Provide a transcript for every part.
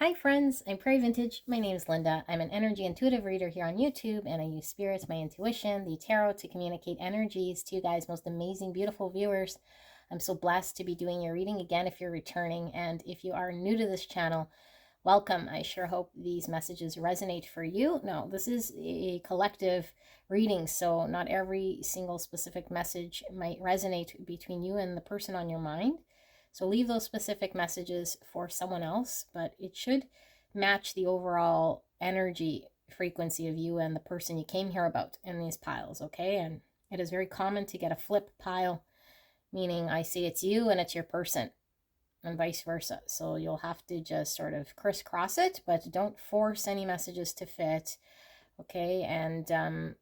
Hi friends, I'm Prairie Vintage. My name is Linda. I'm an energy intuitive reader here on YouTube, and I use spirits, my intuition, the tarot to communicate energies to you guys, most amazing, beautiful viewers. I'm so blessed to be doing your reading again if you're returning, and if you are new to this channel, welcome. I sure hope these messages resonate for you. Now, this is a collective reading, so not every single specific message might resonate between you and the person on your mind. So leave those specific messages for someone else, but it should match the overall energy frequency of you and the person you came here about in these piles, okay? And it is very common to get a flip pile, meaning I say it's you and it's your person, and vice versa. So you'll have to just sort of crisscross it, but don't force any messages to fit, okay? And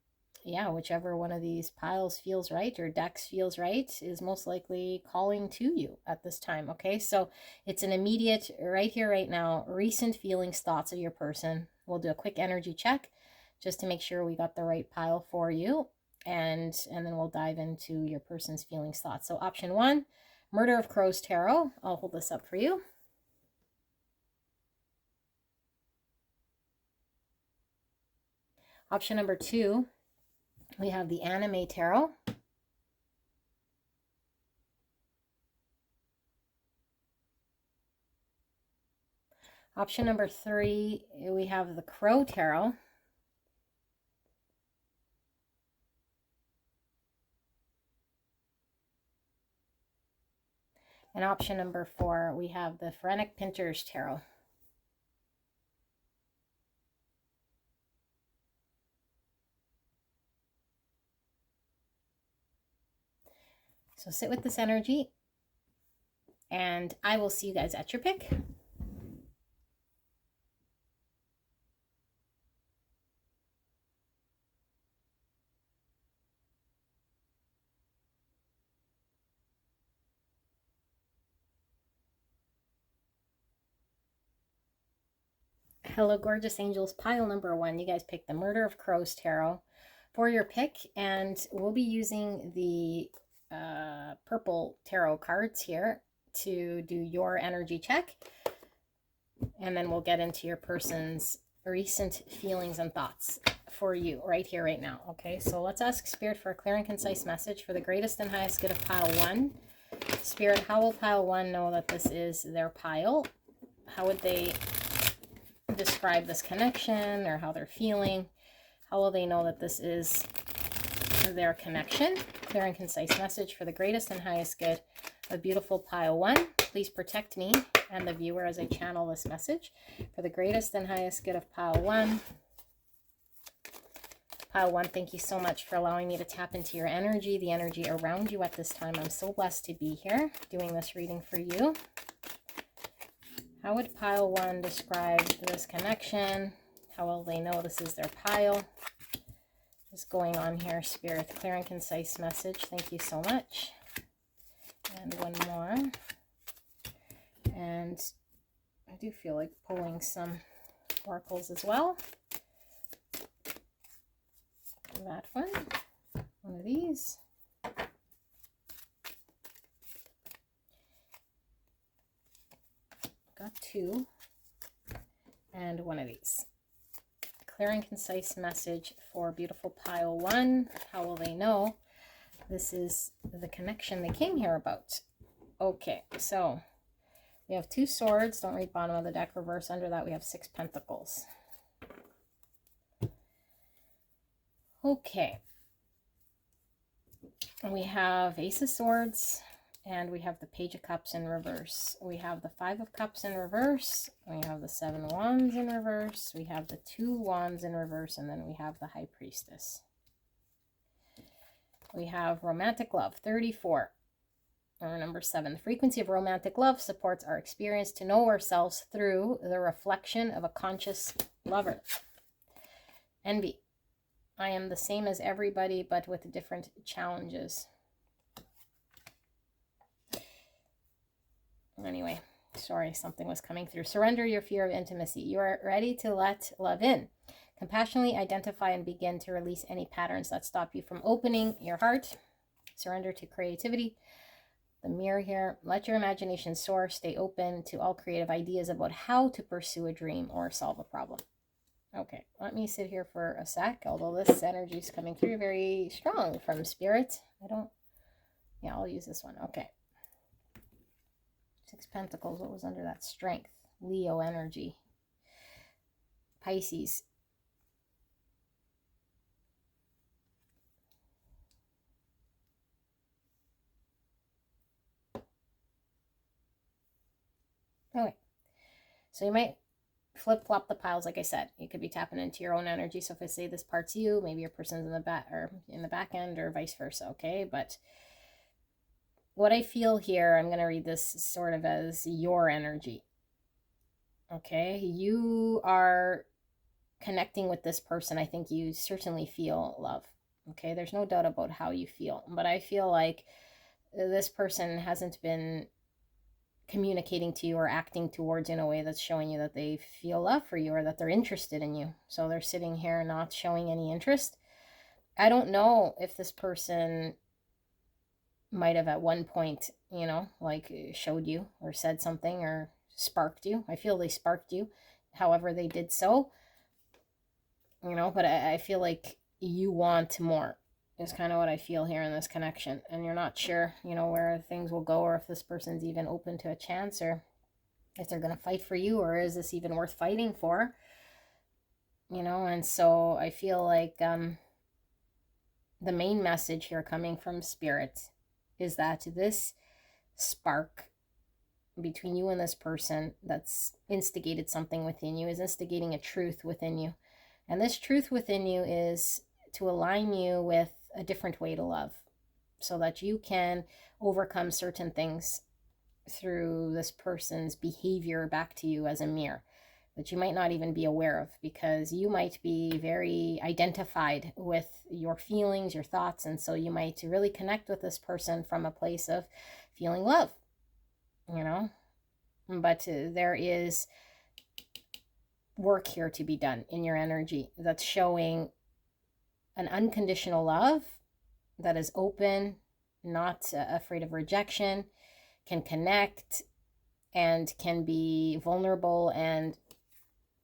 yeah, whichever one of these piles feels right or decks feels right is most likely calling to you at this time, okay? So it's an immediate, right here, right now, recent feelings, thoughts of your person. We'll do a quick energy check just to make sure we got the right pile for you, and then we'll dive into your person's feelings, thoughts. So option one, Murder of Crows Tarot. I'll hold this up for you. Option number two, we have the Anime Tarot. Option number three, we have the Crow Tarot. And option number four, we have the Phoenix Pinter's Tarot. So sit with this energy, and I will see you guys at your pick. Hello, gorgeous angels. Pile number one. You guys picked the Murder of Crows Tarot for your pick, and we'll be using the purple tarot cards here to do your energy check, and then we'll get into your person's recent feelings and thoughts for you right here, right now. Okay, so let's ask Spirit for a clear and concise message for the greatest and highest good of pile one. Spirit, how will pile one know that this is their pile? How would they describe this connection, or how they're feeling? How will they know that this is their connection? Clear and concise message for the greatest and highest good of beautiful pile one. Please protect me and the viewer as I channel this message for the greatest and highest good of pile one. Pile one, thank you so much for allowing me to tap into your energy, the energy around you at this time. I'm so blessed to be here doing this reading for you. How would pile one describe this connection? How will they know this is their pile? What's going on here, Spirit? Clear and concise message. Thank you so much. And one more. And I do feel like pulling some oracles as well. That one of these. Got two, and one of these. Clear and concise message for beautiful pile one. How will they know this is the connection they came here about? Okay, so we have two swords. Don't read bottom of the deck. Reverse under that we have 6 pentacles. Okay, we have Ace of Swords, and we have the Page of Cups in reverse. We have the 5 of Cups in reverse. We have the 7 of Wands in reverse. We have the 2 Wands in reverse, and then we have the High Priestess. We have romantic love, 34. Or number 7, the frequency of romantic love supports our experience to know ourselves through the reflection of a conscious lover. Envy. I am the same as everybody, but with different challenges. Anyway, sorry, something was coming through. Surrender your fear of intimacy. You are ready to let love in. Compassionately identify and begin to release any patterns that stop you from opening your heart. Surrender to creativity. The mirror here, let your imagination soar, stay open to all creative ideas about how to pursue a dream or solve a problem. Okay, let me sit here for a sec, although this energy is coming through very strong from Spirit. Yeah, I'll use this one. Okay. Six Pentacles, what was under that? Strength, Leo energy, Pisces. Okay, so you might flip-flop the piles, like I said. You could be tapping into your own energy. So if I say this part's you, maybe your person's in the back or in the back end, or vice versa, okay? But what I feel here, I'm going to read this sort of as your energy. Okay, you are connecting with this person. I think you certainly feel love. Okay, there's no doubt about how you feel, but I feel like this person hasn't been communicating to you or acting towards you in a way that's showing you that they feel love for you or that they're interested in you. So they're sitting here not showing any interest. I don't know if this person might have at one point, you know, like showed you or said something or sparked you. I feel they sparked you, however they did so, you know, but I feel like you want more is kind of what I feel here in this connection. And you're not sure, you know, where things will go or if this person's even open to a chance or if they're going to fight for you or is this even worth fighting for, you know. And so I feel like the main message here coming from Spirit is that this spark between you and this person that's instigated something within you is instigating a truth within you. And this truth within you is to align you with a different way to love so that you can overcome certain things through this person's behavior back to you as a mirror that you might not even be aware of, because you might be very identified with your feelings, your thoughts, and so you might really connect with this person from a place of feeling love, you know. But there is work here to be done in your energy that's showing an unconditional love that is open, not afraid of rejection, can connect, and can be vulnerable and,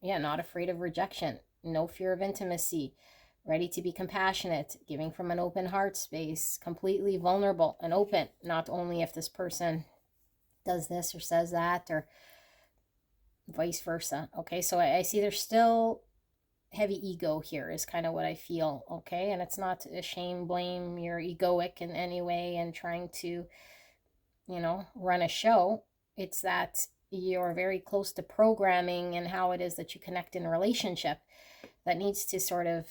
yeah, not afraid of rejection, no fear of intimacy, ready to be compassionate, giving from an open heart space, completely vulnerable and open, not only if this person does this or says that or vice versa. Okay, so I see there's still heavy ego here is kind of what I feel. Okay, and it's not a shame, blame, you're egoic in any way and trying to, you know, run a show. It's that you're very close to programming and how it is that you connect in a relationship that needs to sort of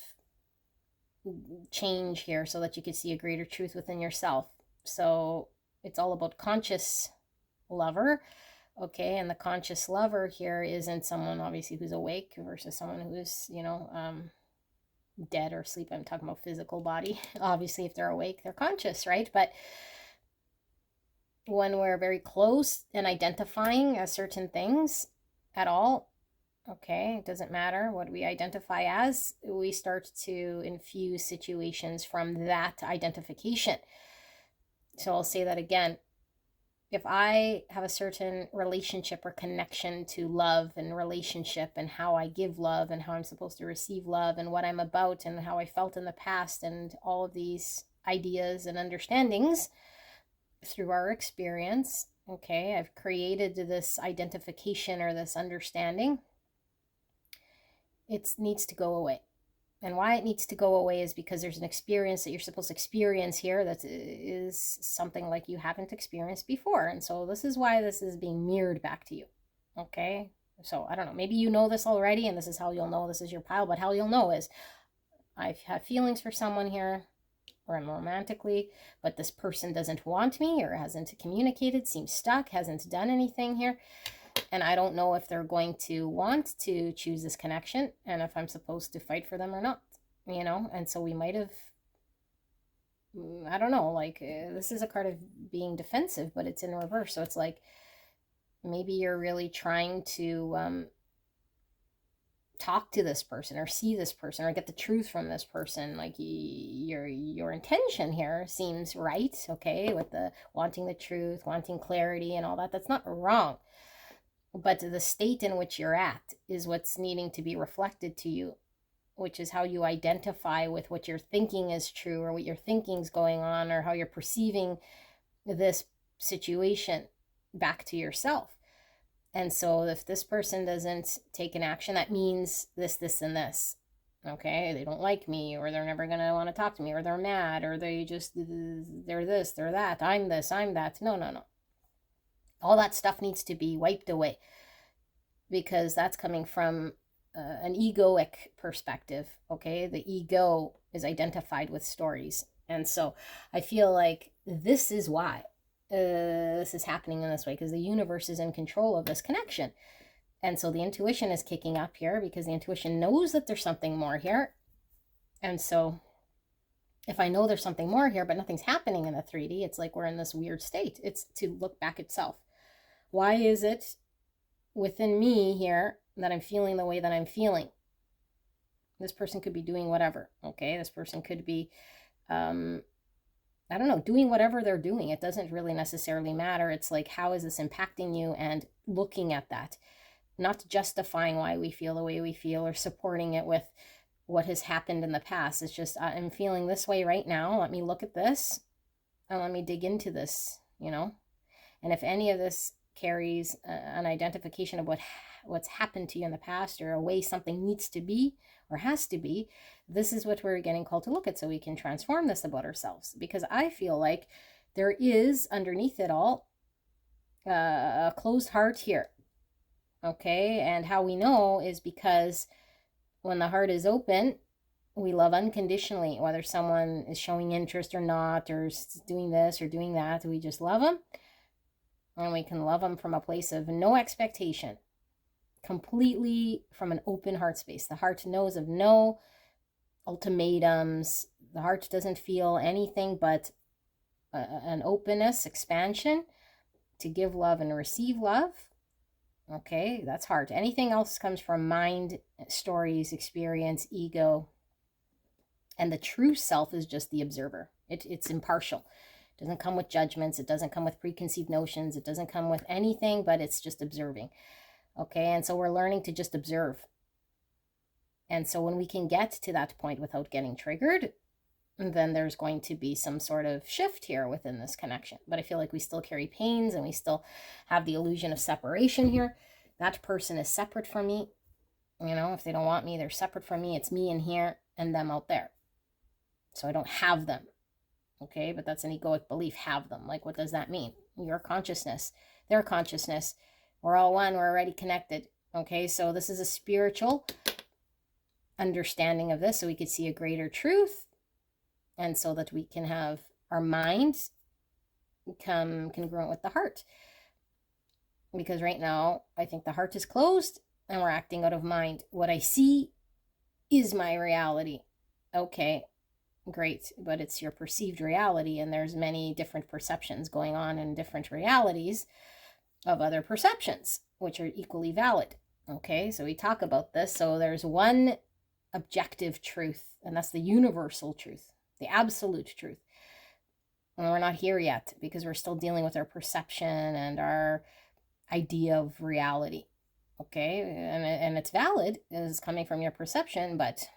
change here so that you can see a greater truth within yourself. So it's all about conscious lover. Okay, and the conscious lover here isn't someone obviously who's awake versus someone who's, you know, dead or asleep. I'm talking about physical body. Obviously, if they're awake, they're conscious, right? But when we're very close and identifying as certain things at all, okay, it doesn't matter what we identify as, we start to infuse situations from that identification. So I'll say that again. If I have a certain relationship or connection to love and relationship and how I give love and how I'm supposed to receive love and what I'm about and how I felt in the past and all of these ideas and understandings through our experience, okay, I've created this identification or this understanding. It needs to go away. And why it needs to go away is because there's an experience that you're supposed to experience here that is something like you haven't experienced before. And so this is why this is being mirrored back to you. Okay? So I don't know. Maybe you know this already and this is how you'll know this is your pile. But how you'll know is I have feelings for someone here or I'm romantically, but this person doesn't want me or hasn't communicated, seems stuck, hasn't done anything here. And I don't know if they're going to want to choose this connection and if I'm supposed to fight for them or not, you know. And so we might have, I don't know, like this is a card of being defensive, but it's in reverse. So it's like maybe you're really trying to talk to this person or see this person or get the truth from this person. Like your intention here seems right, okay, with the wanting the truth, wanting clarity and all that. That's not wrong. But the state in which you're at is what's needing to be reflected to you, which is how you identify with what you're thinking is true or what you're thinking's going on or how you're perceiving this situation back to yourself. And so if this person doesn't take an action, that means this, and this. Okay, they don't like me, or they're never going to want to talk to me, or they're mad, or they're this, they're that, I'm this, I'm that. No. All that stuff needs to be wiped away because that's coming from an egoic perspective. Okay, the ego is identified with stories. And so I feel like this is why this is happening in this way, because the universe is in control of this connection. And so the intuition is kicking up here because the intuition knows that there's something more here. And so if I know there's something more here, but nothing's happening in the 3D, it's like we're in this weird state. It's to look back itself. Why is it within me here that I'm feeling the way that I'm feeling? This person could be doing whatever, okay? This person could be, I don't know, doing whatever they're doing. It doesn't really necessarily matter. It's like, how is this impacting you? And looking at that, not justifying why we feel the way we feel or supporting it with what has happened in the past. It's just, I'm feeling this way right now. Let me look at this and let me dig into this, you know? And if any of this carries an identification of what's happened to you in the past or a way something needs to be or has to be, this is what we're getting called to look at so we can transform this about ourselves. Because I feel like there is underneath it all a closed heart here. Okay, and how we know is because when the heart is open, we love unconditionally, whether someone is showing interest or not, or doing this or doing that. We just love them, and we can love them from a place of no expectation, completely from an open heart space. The heart knows of no ultimatums. The heart doesn't feel anything but an openness, expansion to give love and receive love. Okay, that's heart. Anything else comes from mind, stories, experience, ego. And the true self is just the observer. It's impartial. It doesn't come with judgments. It doesn't come with preconceived notions. It doesn't come with anything, but it's just observing. Okay, and so we're learning to just observe. And so when we can get to that point without getting triggered, then there's going to be some sort of shift here within this connection. But I feel like we still carry pains and we still have the illusion of separation here. That person is separate from me. You know, if they don't want me, they're separate from me. It's me in here and them out there. So I don't have them. Okay, but that's an egoic belief, have them. Like, what does that mean? Your consciousness, their consciousness. We're all one. We're already connected. Okay, so this is a spiritual understanding of this so we could see a greater truth. And so that we can have our mind congruent with the heart. Because right now, I think the heart is closed and we're acting out of mind. What I see is my reality. Okay, great. But it's your perceived reality. And there's many different perceptions going on in different realities of other perceptions, which are equally valid. Okay, so we talk about this. So there's one objective truth, and that's the universal truth. The absolute truth. And we're not here yet because we're still dealing with our perception and our idea of reality. Okay, and it's valid, it's coming from your perception, but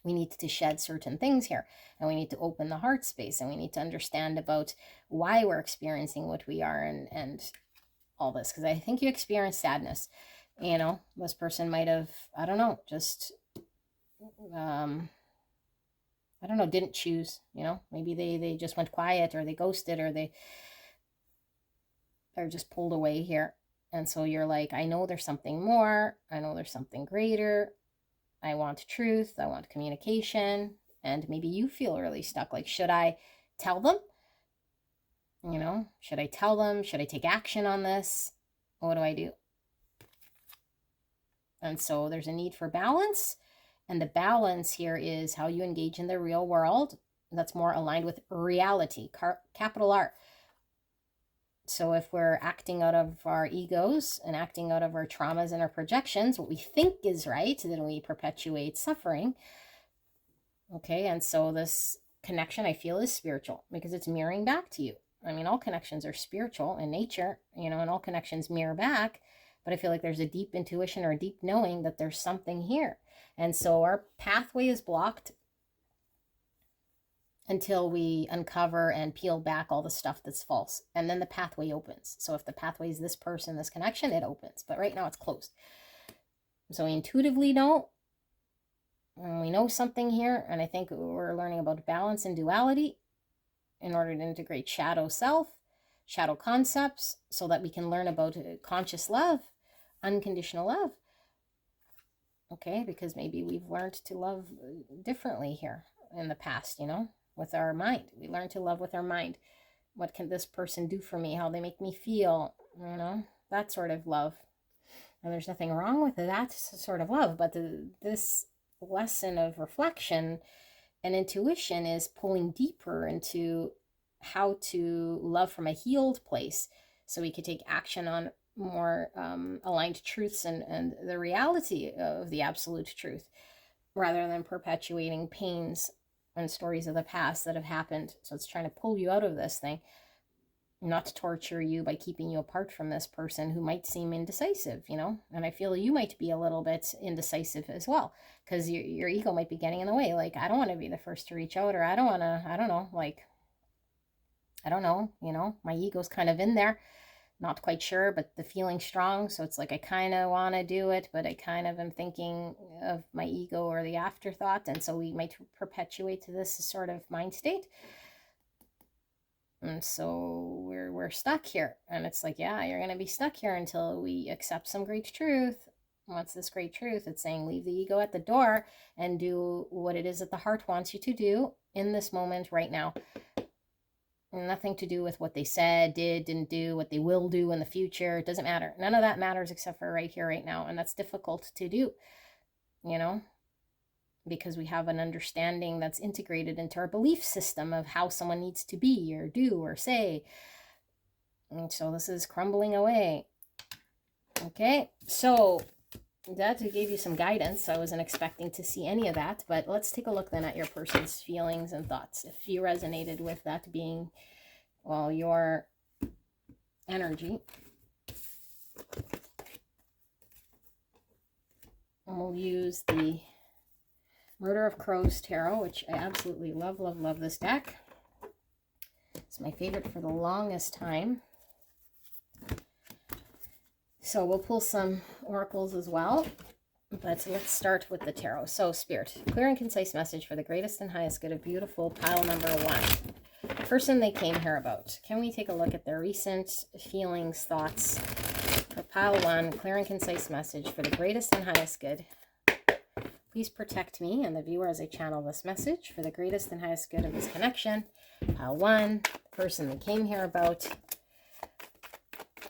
we need to shed certain things here, and we need to open the heart space, and we need to understand about why we're experiencing what we are and all this. Because I think you experience sadness. You know, this person might have, I don't know, just I don't know, didn't choose, you know, maybe they just went quiet, or they ghosted, or they're just pulled away here. And so you're like, I know there's something more. I know there's something greater. I want truth. I want communication. And maybe you feel really stuck. Like, should I tell them? You know, should I tell them? Should I take action on this? What do I do? And so there's a need for balance. And the balance here is how you engage in the real world. That's more aligned with reality, capital R. So if we're acting out of our egos and acting out of our traumas and our projections, what we think is right, then we perpetuate suffering. Okay, and so this connection, I feel, is spiritual because it's mirroring back to you. I mean, all connections are spiritual in nature, you know, and all connections mirror back. But I feel like there's a deep intuition or a deep knowing that there's something here. And so our pathway is blocked until we uncover and peel back all the stuff that's false. And then the pathway opens. So if the pathway is this person, this connection, it opens. But right now it's closed. So we intuitively know, and we know something here. And I think we're learning about balance and duality in order to integrate shadow self, shadow concepts, so that we can learn about conscious love, unconditional love. Okay, because maybe we've learned to love differently here in the past, you know, with our mind. We learn to love with our mind. What can this person do for me? How they make me feel, you know, that sort of love. And there's nothing wrong with that sort of love, but this lesson of reflection and intuition is pulling deeper into how to love from a healed place, so we could take action on more aligned truths and the reality of the absolute truth, rather than perpetuating pains and stories of the past that have happened. So it's trying to pull you out of this thing, not to torture you by keeping you apart from this person who might seem indecisive, you know. And I feel you might be a little bit indecisive as well, because your ego might be getting in the way. Like, I don't want to be the first to reach out, or I don't want to, I don't know, like, I don't know, you know, my ego's kind of in there, not quite sure, but the feeling's strong. So it's like, I kind of want to do it, but I kind of am thinking of my ego or the afterthought. And so we might perpetuate this sort of mind state. And so we're stuck here. And it's like, yeah, you're going to be stuck here until we accept some great truth. What's this great truth? It's saying leave the ego at the door and do what it is that the heart wants you to do in this moment right now. Nothing to do with what they said, didn't do, what they will do in the future. It doesn't matter. None of that matters except for right here, right now. And that's difficult to do, you know, because we have an understanding that's integrated into our belief system of how someone needs to be or do or say. And so this is crumbling away. Okay, so that gave you some guidance. I wasn't expecting to see any of that, but let's take a look then at your person's feelings and thoughts. If you resonated with that being, well, your energy. And we'll use the Murder of Crows Tarot, which I absolutely love, love, love this deck. It's my favorite for the longest time. So we'll pull some oracles as well, but let's start with the tarot. So Spirit, clear and concise message for the greatest and highest good of beautiful pile number 1. The person they came here about. Can we take a look at their recent feelings, thoughts for pile 1, clear and concise message for the greatest and highest good. Please protect me and the viewer as I channel this message for the greatest and highest good of this connection. Pile 1, the person they came here about.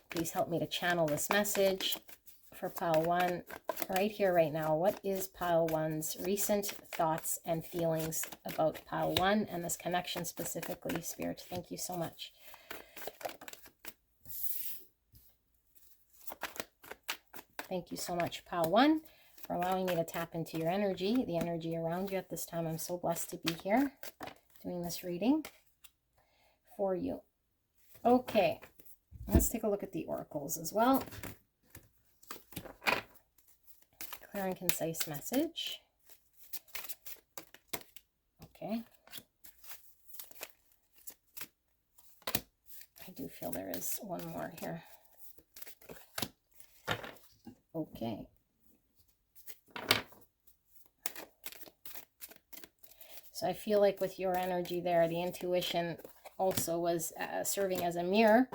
Please help me to channel this message for pile 1 right here, right now. What is pile 1's recent thoughts and feelings about pile 1 and this connection specifically, Spirit? Thank you so much. Thank you so much, pile 1, for allowing me to tap into your energy, the energy around you at this time. I'm so blessed to be here doing this reading for you. Okay. Let's take a look at the oracles as well. Clear and concise message. Okay. I do feel there is one more here. Okay. So I feel like with your energy there, the intuition also was serving as a mirror,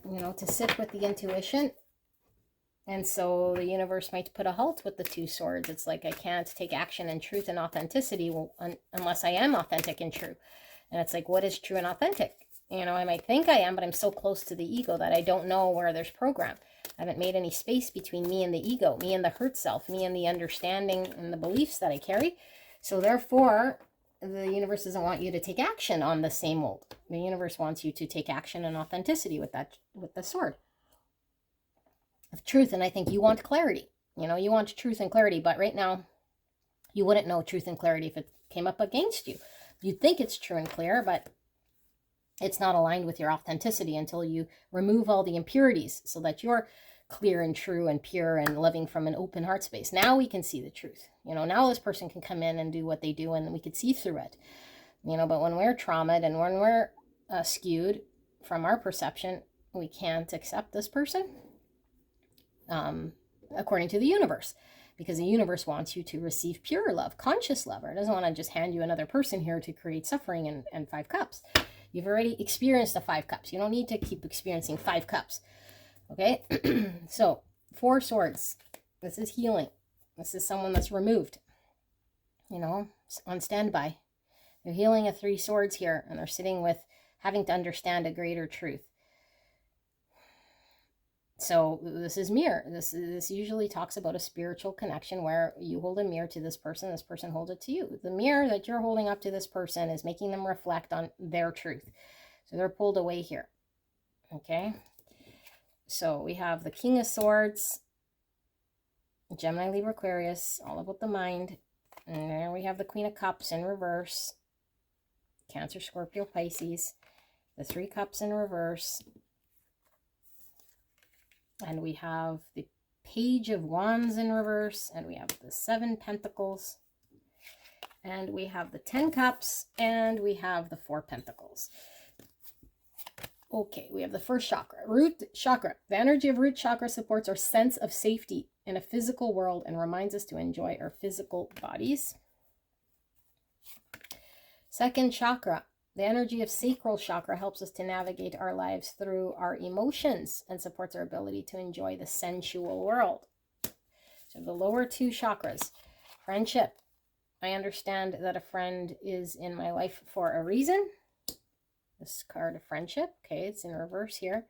you know, to sit with the intuition. And so the universe might put a halt with the 2 swords. It's like, I can't take action in truth and authenticity unless I am authentic and true. And it's like, what is true and authentic? You know, I might think I am, but I'm so close to the ego that I don't know where there's program. I haven't made any space between me and the ego, me and the hurt self, me and the understanding and the beliefs that I carry. So therefore, the universe doesn't want you to take action on the same old. The universe wants you to take action and authenticity with the sword of truth. And I think you want clarity. You want truth and clarity, but right now you wouldn't know truth and clarity if it came up against you. You'd think it's true and clear, but it's not aligned with your authenticity until you remove all the impurities so that you're clear and true and pure and living from an open heart space. Now we can see the truth. Now this person can come in and do what they do and we could see through it. But when we're traumatized and when we're skewed from our perception, we can't accept this person according to the universe, because the universe wants you to receive pure love, conscious love. Or it doesn't want to just hand you another person here to create suffering and 5 cups. You've already experienced the 5 cups. You don't need to keep experiencing 5 cups. Okay? So, 4 swords. This is healing. This is someone that's removed, on standby. They're healing a 3 swords here, and they're sitting with having to understand a greater truth. So this is mirror. This usually talks about a spiritual connection where you hold a mirror to this person holds it to you. The mirror that you're holding up to this person is making them reflect on their truth. So they're pulled away here. Okay? So we have the King of Swords, Gemini, Libra, Aquarius, all about the mind. And there we have the Queen of Cups in reverse, Cancer, Scorpio, Pisces, the 3 Cups in reverse. And we have the Page of Wands in reverse, and we have the 7 Pentacles, and we have the 10 Cups, and we have the 4 Pentacles. Okay, we have the first chakra, root chakra. The energy of root chakra supports our sense of safety in a physical world and reminds us to enjoy our physical bodies. Second chakra. The energy of sacral chakra helps us to navigate our lives through our emotions and supports our ability to enjoy the sensual world. So the lower 2 chakras, friendship. I understand that a friend is in my life for a reason. This card of friendship, okay, it's in reverse here.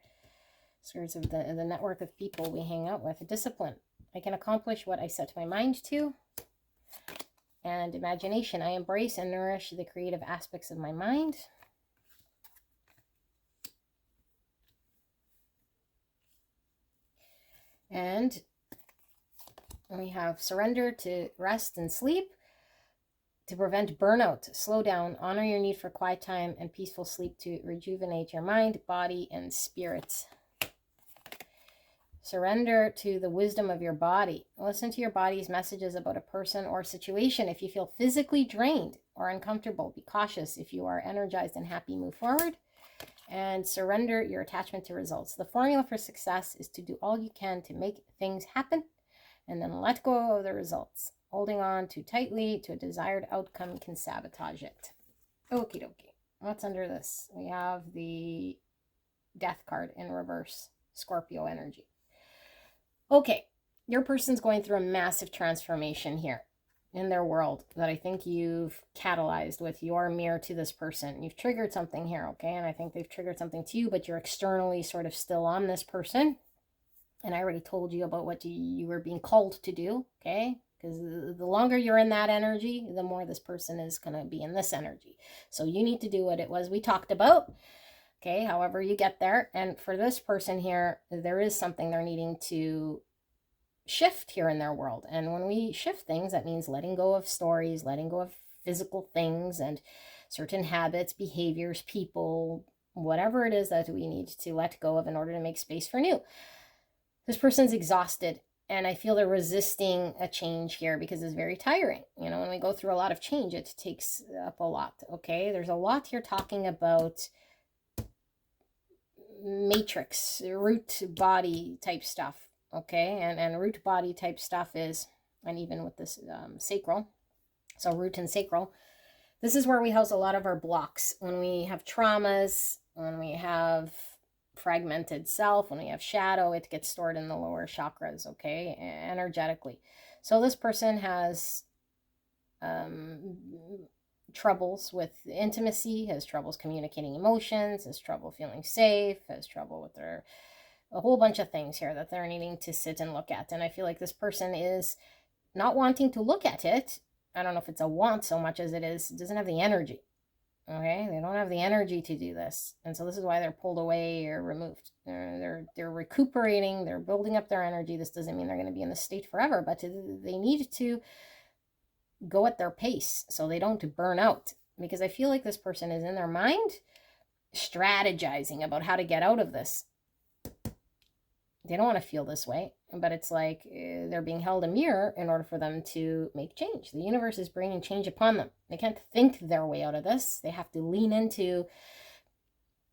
Swords of the network of people we hang out with. Discipline. I can accomplish what I set my mind to. And imagination. I embrace and nourish the creative aspects of my mind. And we have surrender to rest and sleep. To prevent burnout, slow down, honor your need for quiet time and peaceful sleep to rejuvenate your mind, body, and spirit. Surrender to the wisdom of your body. Listen to your body's messages about a person or situation. If you feel physically drained or uncomfortable, be cautious. If you are energized and happy, move forward. And surrender your attachment to results. The formula for success is to do all you can to make things happen and then let go of the results. Holding on too tightly to a desired outcome can sabotage it. Okie dokie. What's under this? We have the Death card in reverse. Scorpio energy. Okay, your person's going through a massive transformation here in their world that I think you've catalyzed with your mirror to this person. You've triggered something here, okay? And I think they've triggered something to you, but you're externally sort of still on this person. And I already told you about what you were being called to do, okay? Because the longer you're in that energy, the more this person is going to be in this energy. So you need to do what it was we talked about. Okay, however you get there. And for this person here, there is something they're needing to shift here in their world. And when we shift things, that means letting go of stories, letting go of physical things and certain habits, behaviors, people, whatever it is that we need to let go of in order to make space for new. This person's exhausted, and I feel they're resisting a change here because it's very tiring. When we go through a lot of change, it takes up a lot, okay? There's a lot here talking about matrix, root body type stuff, okay? And root body type stuff is, and even with this sacral, so root and sacral, this is where we house a lot of our blocks. When we have traumas, when we have fragmented self, when we have shadow, it gets stored in the lower chakras, okay, energetically. So this person has troubles with intimacy, has troubles communicating emotions, has trouble feeling safe, has trouble with a whole bunch of things here that they're needing to sit and look at. And I feel like this person is not wanting to look at it I don't know if it's a want so much as it doesn't have the energy. Okay, they don't have the energy to do this, and so this is why they're pulled away or removed. They're recuperating, they're building up their energy. This doesn't mean they're going to be in this state forever, but they need to go at their pace so they don't burn out. Because I feel like this person is in their mind strategizing about how to get out of this. They don't want to feel this way, but it's like they're being held a mirror in order for them to make change. The universe is bringing change upon them. They can't think their way out of this. They have to lean into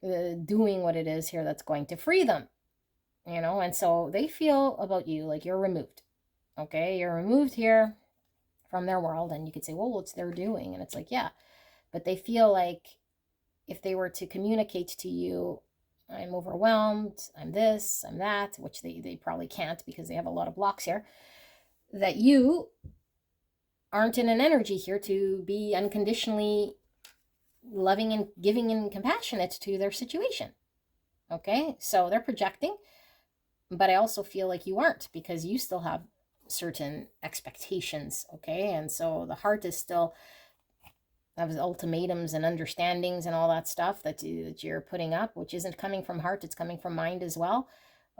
doing what it is here that's going to free them, and so they feel about you like you're removed. Okay, you're removed here from their world, and you could say, well, what's their doing? And it's like, yeah, but they feel like if they were to communicate to you, I'm overwhelmed, I'm this, I'm that, which they probably can't because they have a lot of blocks here, that you aren't in an energy here to be unconditionally loving and giving and compassionate to their situation. Okay, so they're projecting, but I also feel like you aren't, because you still have certain expectations. Okay, and so the heart is still have ultimatums and understandings and all that stuff that you're putting up, which isn't coming from heart, it's coming from mind as well.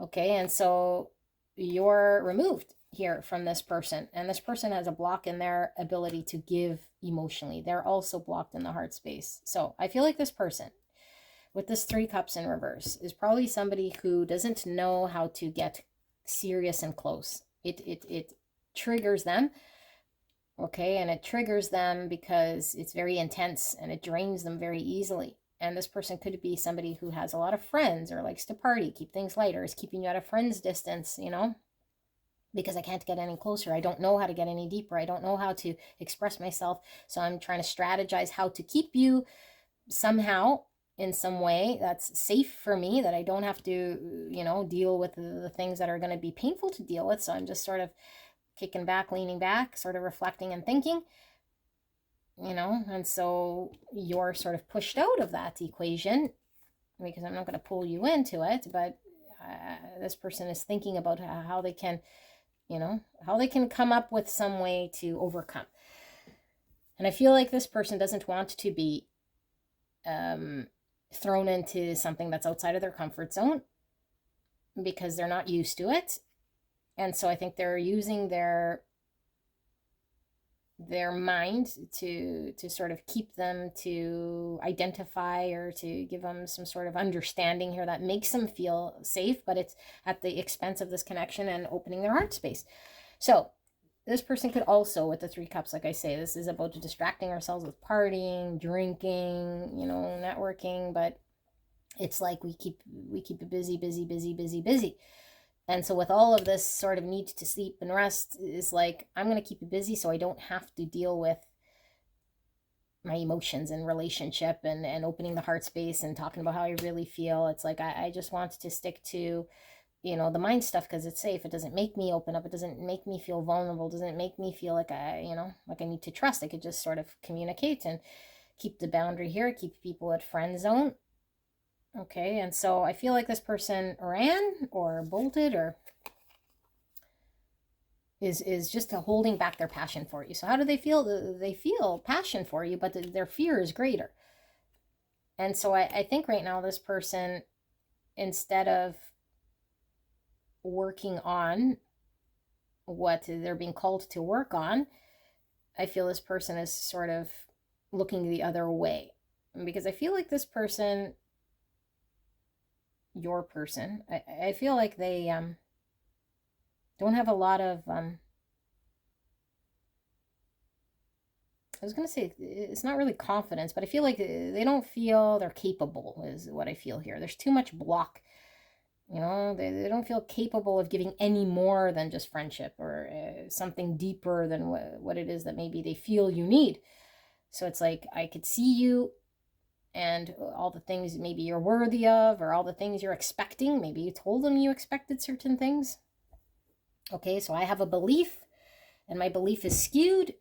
Okay, and so you're removed here from this person, and this person has a block in their ability to give emotionally. They're also blocked in the heart space. So I feel like this person with this 3 cups in reverse is probably somebody who doesn't know how to get serious and close. It triggers them. Okay, and it triggers them because it's very intense and it drains them very easily. And this person could be somebody who has a lot of friends or likes to party, keep things light, or is keeping you at a friend's distance, because I can't get any closer. I don't know how to get any deeper. I don't know how to express myself. So I'm trying to strategize how to keep you somehow in some way that's safe for me, that I don't have to, deal with the things that are going to be painful to deal with. So I'm just sort of kicking back, leaning back, sort of reflecting and thinking, and so you're sort of pushed out of that equation, because I'm not going to pull you into it, but this person is thinking about how they can, how they can come up with some way to overcome. And I feel like this person doesn't want to be thrown into something that's outside of their comfort zone because they're not used to it. And so I think they're using their mind to sort of keep them, to identify or to give them some sort of understanding here that makes them feel safe, but it's at the expense of this connection and opening their heart space. So this person could also, with the 3 cups, like I say, this is about distracting ourselves with partying, drinking, networking, but it's like we keep it busy. And so with all of this sort of need to sleep and rest is like, I'm going to keep you busy so I don't have to deal with my emotions and relationship and opening the heart space and talking about how I really feel. It's like, I just want to stick to, the mind stuff because it's safe. It doesn't make me open up. It doesn't make me feel vulnerable. It doesn't make me feel like like I need to trust. I could just sort of communicate and keep the boundary here, keep people at friend zone. Okay, and so I feel like this person ran or bolted or is just holding back their passion for you. So how do they feel? They feel passion for you, but their fear is greater. And so I think right now this person, instead of working on what they're being called to work on, I feel this person is sort of looking the other way. Because I feel like this person, your person, I feel like they don't have a lot of I was going to say it's not really confidence, but I feel like they don't feel they're capable is what I feel here. There's too much block. They don't feel capable of giving any more than just friendship or something deeper than what it is that maybe they feel you need. So it's like, I could see you and all the things maybe you're worthy of, or all the things you're expecting. Maybe you told them you expected certain things. Okay, so I have a belief, and my belief is skewed,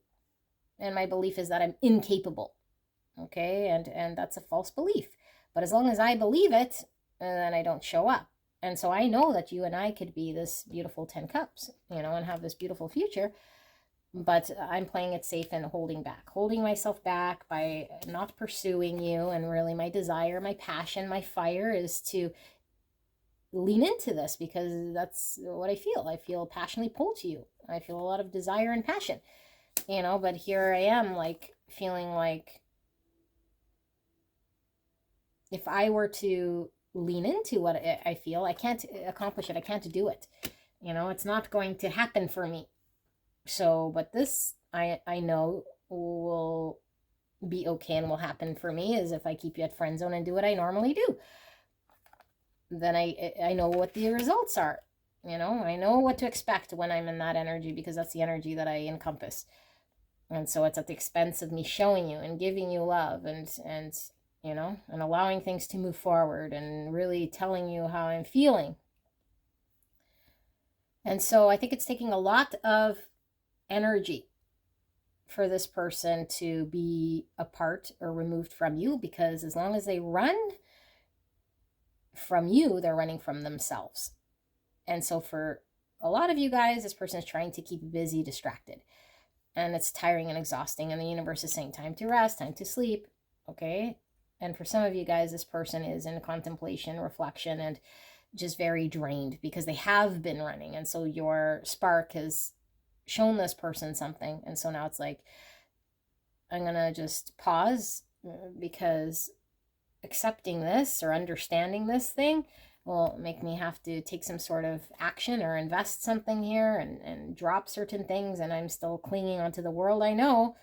and my belief is that I'm incapable. Okay, and that's a false belief. But as long as I believe it, then I don't show up. And so I know that you and I could be this beautiful 10 cups, and have this beautiful future. but I'm playing it safe and holding myself back by not pursuing you. And really my desire, my passion, my fire is to lean into this because that's what I feel. I feel passionately pulled to you. I feel a lot of desire and passion, but here I am like feeling like if I were to lean into what I feel, I can't accomplish it. I can't do it. It's not going to happen for me. So, but this I know will be okay and will happen for me is if I keep you at friend zone and do what I normally do. Then I know what the results are. I know what to expect when I'm in that energy because that's the energy that I encompass. And so it's at the expense of me showing you and giving you love and and allowing things to move forward and really telling you how I'm feeling. And so I think it's taking a lot of energy for this person to be apart or removed from you, because as long as they run from you, they're running from themselves. And so for a lot of you guys, this person is trying to keep you busy, distracted. And it's tiring and exhausting. And the universe is saying time to rest, time to sleep. Okay. And for some of you guys, this person is in contemplation, reflection, and just very drained because they have been running. And so your spark has shown this person something. And so now it's like, I'm going to just pause because accepting this or understanding this thing will make me have to take some sort of action or invest something here and drop certain things. And I'm still clinging onto the world I know.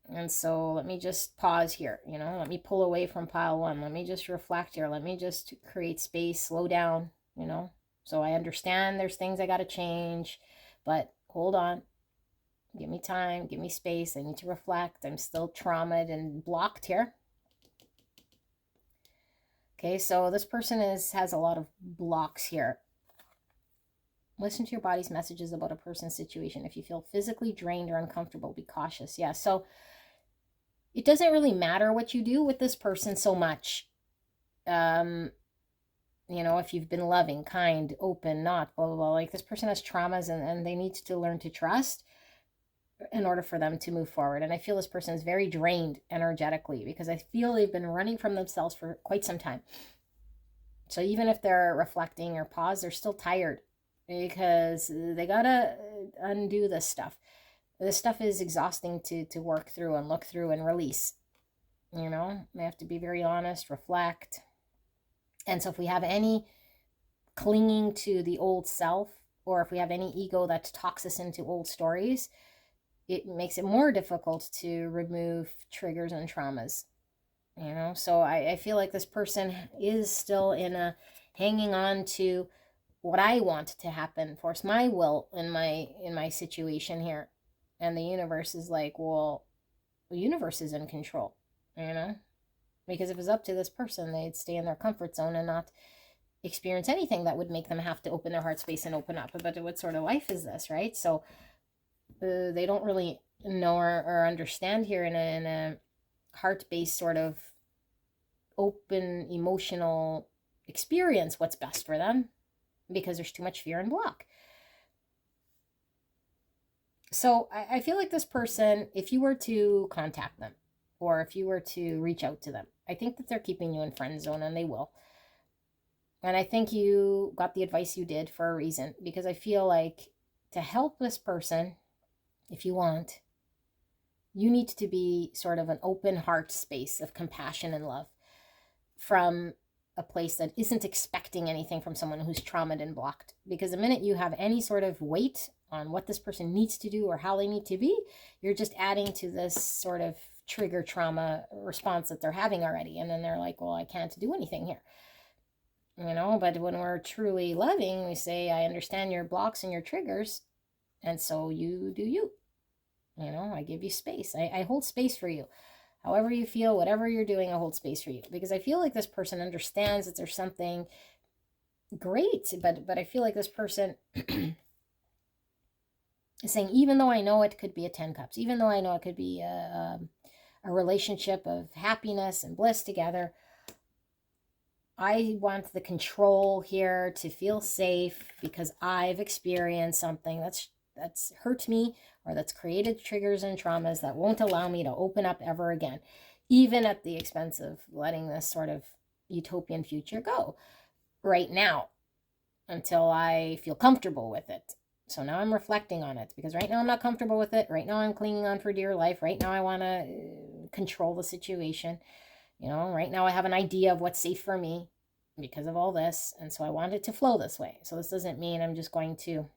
And so let me just pause here, let me pull away from pile one. Let me just reflect here. Let me just create space, slow down, So I understand there's things I got to change, but hold on. Give me time, give me space. I need to reflect. I'm still traumatized and blocked here. Okay, so this person has a lot of blocks here. Listen to your body's messages about a person's situation. If you feel physically drained or uncomfortable, be cautious. Yeah, so it doesn't really matter what you do with this person so much. If you've been loving, kind, open, not, blah, blah, blah. Like this person has traumas and they need to learn to trust in order for them to move forward. And I feel this person is very drained energetically because I feel they've been running from themselves for quite some time. So even if they're reflecting or pause, they're still tired because they gotta undo this stuff. This stuff is exhausting to work through and look through and release. They have to be very honest, reflect. And so if we have any clinging to the old self, or if we have any ego that talks us into old stories, it makes it more difficult to remove triggers and traumas. So I feel like this person is still in a hanging on to what I want to happen, force my will in my situation here. And the universe is like, well, the universe is in control, because if it's up to this person, they'd stay in their comfort zone and not experience anything that would make them have to open their heart space and open up. But what sort of life is this, right? So they don't really know or understand here in a heart-based sort of open emotional experience what's best for them, because there's too much fear and block. So I feel like this person, if you were to contact them or if you were to reach out to them, I think that they're keeping you in friend zone, and they will. And I think you got the advice you did for a reason, because I feel like to help this person, if you want, you need to be sort of an open heart space of compassion and love from a place that isn't expecting anything from someone who's traumatized and blocked. Because the minute you have any sort of weight on what this person needs to do or how they need to be, you're just adding to this sort of trigger trauma response that they're having already. And then they're like, well, I can't do anything here. But when we're truly loving, we say, I understand your blocks and your triggers. And so you do you. I give you space. I hold space for you. However you feel, whatever you're doing, I hold space for you. Because I feel like this person understands that there's something great. But I feel like this person is saying, even though I know it could be a 10 cups, even though I know it could be a relationship of happiness and bliss together, I want the control here to feel safe because I've experienced something that's that's hurt me, or that's created triggers and traumas that won't allow me to open up ever again, even at the expense of letting this sort of utopian future go right now until I feel comfortable with it. So now I'm reflecting on it, because right now I'm not comfortable with it. Right now I'm clinging on for dear life. Right now I want to control the situation. Right now I have an idea of what's safe for me because of all this. And so I want it to flow this way. So this doesn't mean I'm just going to,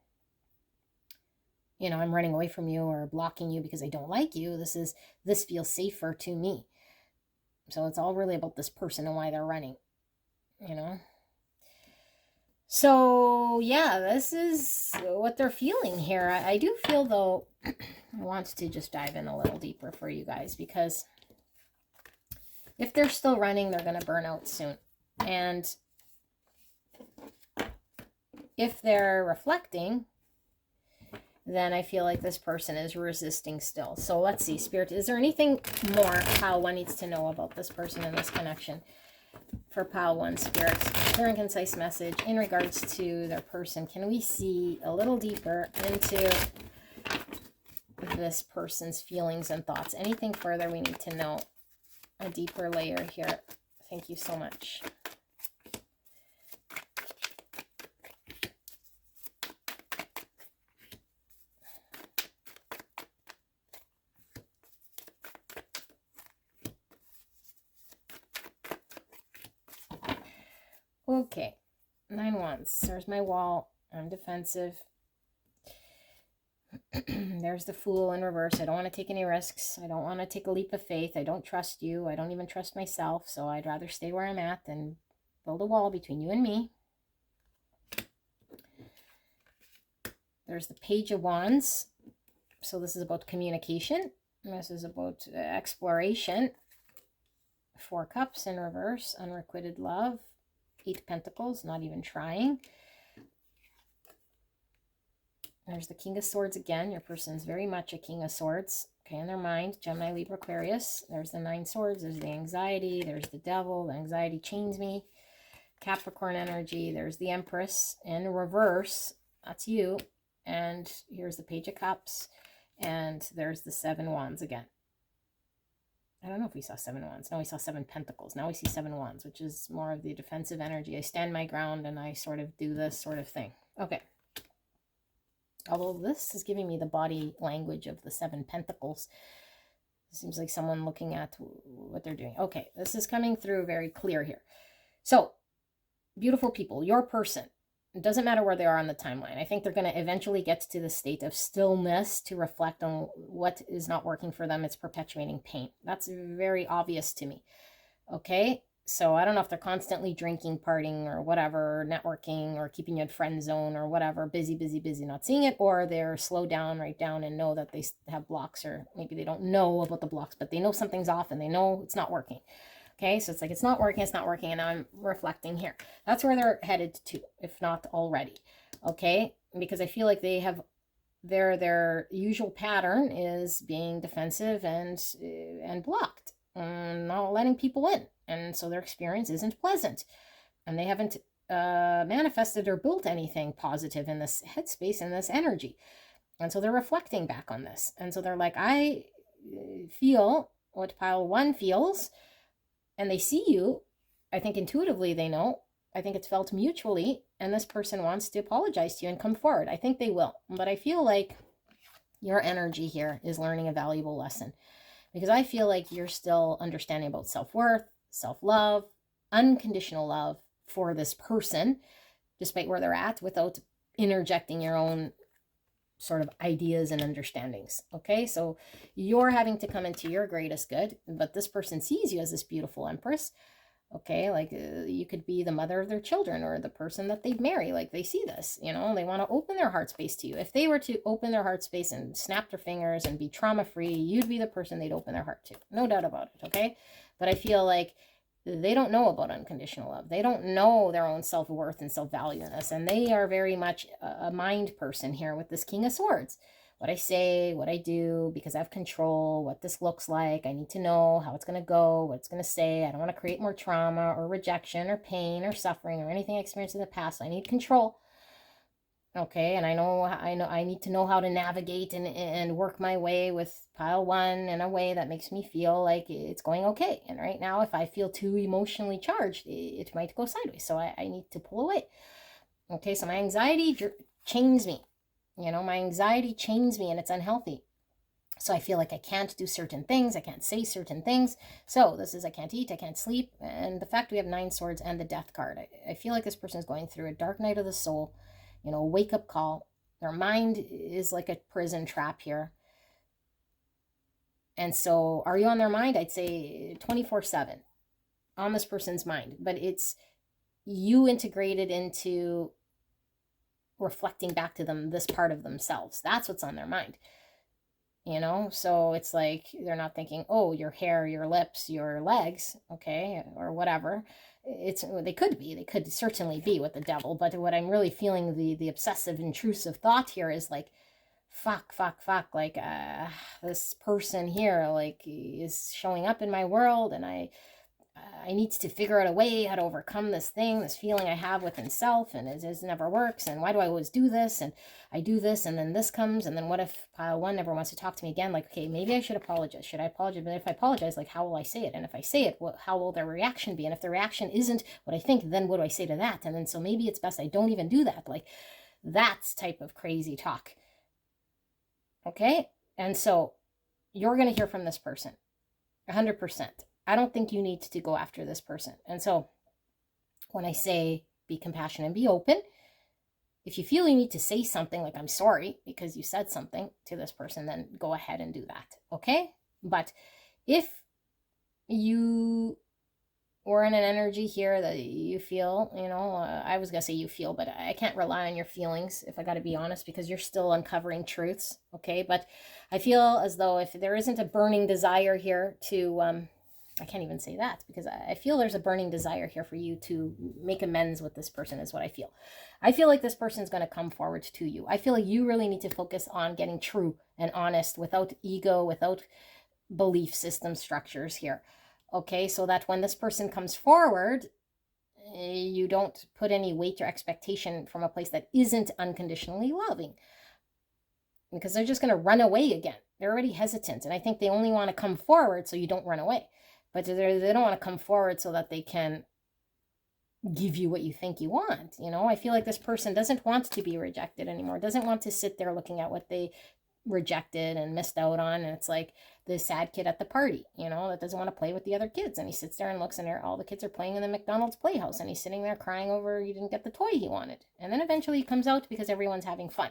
I'm running away from you or blocking you because I don't like you. This feels safer to me. So it's all really about this person and why they're running, So yeah, this is what they're feeling here. I do feel, though, I want to just dive in a little deeper for you guys, because if they're still running, they're going to burn out soon. And if they're reflecting, then I feel like this person is resisting still. So let's see, Spirit, is there anything more Pile 1 needs to know about this person and this connection? For Pile 1, Spirit, clear and concise message in regards to their person. Can we see a little deeper into this person's feelings and thoughts? Anything further we need to know? A deeper layer here. Thank you so much. Okay, 9 Wands. There's my wall. I'm defensive. There's the Fool in reverse. I don't want to take any risks. I don't want to take a leap of faith. I don't trust you. I don't even trust myself. So I'd rather stay where I'm at than build a wall between you and me. There's the Page of Wands. So this is about communication. This is about exploration. 4 Cups in reverse. Unrequited love. 8 Pentacles. Not even trying. There's the King of Swords again. Your person's very much a King of Swords. Okay, in their mind, Gemini, Libra, Aquarius. There's the 9 Swords. There's the anxiety. There's the Devil. The anxiety chains me. Capricorn energy. There's the Empress in reverse. That's you. And here's the Page of Cups. And there's the 7 Wands again. I don't know if we saw 7 Wands. No, we saw 7 Pentacles. Now we see 7 Wands, which is more of the defensive energy. I stand my ground and I sort of do this sort of thing. Okay. Although this is giving me the body language of the 7 Pentacles. It seems like someone looking at what they're doing. Okay, this is coming through very clear here. So, beautiful people, your person, it doesn't matter where they are on the timeline. I think they're going to eventually get to the state of stillness to reflect on what is not working for them. It's perpetuating pain. That's very obvious to me. Okay? So I don't know if they're constantly drinking, partying, or whatever, networking, or keeping you in friend zone, or whatever, busy, not seeing it, or they're slow down, write down, and know that they have blocks, or maybe they don't know about the blocks, but they know something's off, and they know it's not working. Okay, so it's like, it's not working, and now I'm reflecting here. That's where they're headed to, if not already. Okay, because I feel like they have their usual pattern is being defensive and blocked, not letting people in. And so their experience isn't pleasant. And they haven't manifested or built anything positive in this headspace, in this energy. And so they're reflecting back on this. And so they're like, I feel what Pile 1 feels. And they see you. I think intuitively they know. I think it's felt mutually. And this person wants to apologize to you and come forward. I think they will. But I feel like your energy here is learning a valuable lesson. Because I feel like you're still understanding about self-worth, self-love, unconditional love for this person, despite where they're at, without interjecting your own sort of ideas and understandings. Okay, so you're having to come into your greatest good, but this person sees you as this beautiful Empress. Okay, like you could be the mother of their children, or the person that they'd marry. Like they see this, they want to open their heart space to you. If they were to open their heart space and snap their fingers and be trauma-free, you'd be the person they'd open their heart to. No doubt about it, okay? But I feel like they don't know about unconditional love. They don't know their own self-worth and self-value in this. And they are very much a mind person here with this King of Swords. What I say, what I do, because I have control, what this looks like. I need to know how it's going to go, what it's going to say. I don't want to create more trauma or rejection or pain or suffering or anything I experienced in the past. I need control. Okay, and I know I need to know how to navigate and work my way with pile one in a way that makes me feel like it's going okay. And right now, if I feel too emotionally charged, it might go sideways. So I need to pull away. Okay, so my anxiety chains me. My anxiety chains me and it's unhealthy. So I feel like I can't do certain things, I can't say certain things. So this is I can't eat, I can't sleep. And the fact we have 9 swords and the death card, I feel like this person is going through a dark night of the soul, a wake up call. Their mind is like a prison trap here. And so are you on their mind? I'd say 24/7 on this person's mind. But it's you integrated into reflecting back to them this part of themselves. That's what's on their mind. So it's like they're not thinking, oh, your hair, your lips, your legs, okay, or whatever. They could certainly be with the devil, but what I'm really feeling, the obsessive intrusive thought here is like, fuck, like this person here like is showing up in my world, and I need to figure out a way how to overcome this feeling I have within self, and it never works, and why do I always do this, and I do this, and then this comes, and then what if pile one never wants to talk to me again? Like, okay, maybe I should apologize. Should I apologize? But if I apologize, like, how will I say it? And if I say it, how will their reaction be? And if the reaction isn't what I think, then what do I say to that? And then so maybe it's best I don't even do that. Like, that's type of crazy talk. Okay? And so you're going to hear from this person 100%. I don't think you need to go after this person. And so when I say be compassionate and be open, if you feel you need to say something like, I'm sorry because you said something to this person, then go ahead and do that. Okay? But if you were in an energy here that you feel, I was going to say you feel, but I can't rely on your feelings if I got to be honest, because you're still uncovering truths. Okay? But I feel as though if there isn't a burning desire here to, I can't even say that, because I feel there's a burning desire here for you to make amends with this person is what I feel. I feel like this person is going to come forward to you. I feel like you really need to focus on getting true and honest without ego, without belief system structures here. Okay, so that when this person comes forward, you don't put any weight or expectation from a place that isn't unconditionally loving, because they're just going to run away again. They're already hesitant, and I think they only want to come forward so you don't run away. But they don't want to come forward so that they can give you what you think you want. I feel like this person doesn't want to be rejected anymore, doesn't want to sit there looking at what they rejected and missed out on. And it's like the sad kid at the party, that doesn't want to play with the other kids. And he sits there and looks, and all the kids are playing in the McDonald's playhouse, and he's sitting there crying over he didn't get the toy he wanted. And then eventually he comes out because everyone's having fun.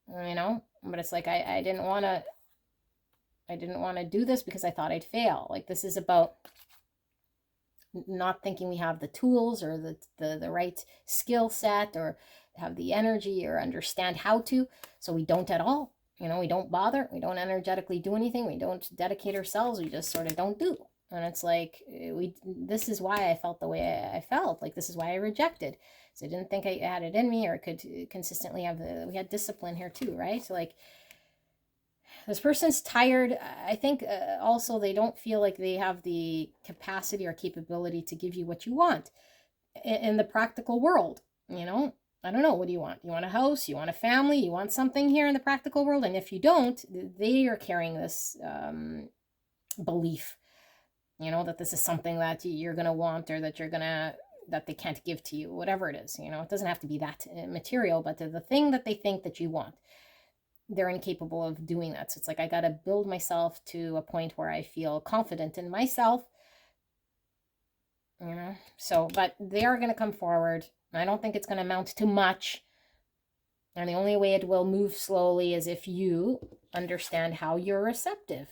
But it's like, I didn't want to do this because I thought I'd fail. Like, this is about not thinking we have the tools or the right skill set or have the energy or understand how to. So we don't at all. We don't bother. We don't energetically do anything. We don't dedicate ourselves. We just sort of don't do. And it's like, this is why I felt the way I felt. Like, this is why I rejected. So I didn't think I had it in me or could consistently have we had discipline here too, right? So like, this person's tired. I think also they don't feel like they have the capacity or capability to give you what you want in the practical world. I don't know. What do you want? You want a house? You want a family? You want something here in the practical world? And if you don't, they are carrying this belief, that this is something that you're going to want, or that that they can't give to you, whatever it is. It doesn't have to be that material, but the thing that they think that you want, they're incapable of doing that. So it's like, I got to build myself to a point where I feel confident in myself, so, but they are going to come forward. I don't think it's going to amount to much. And the only way it will move slowly is if you understand how you're receptive.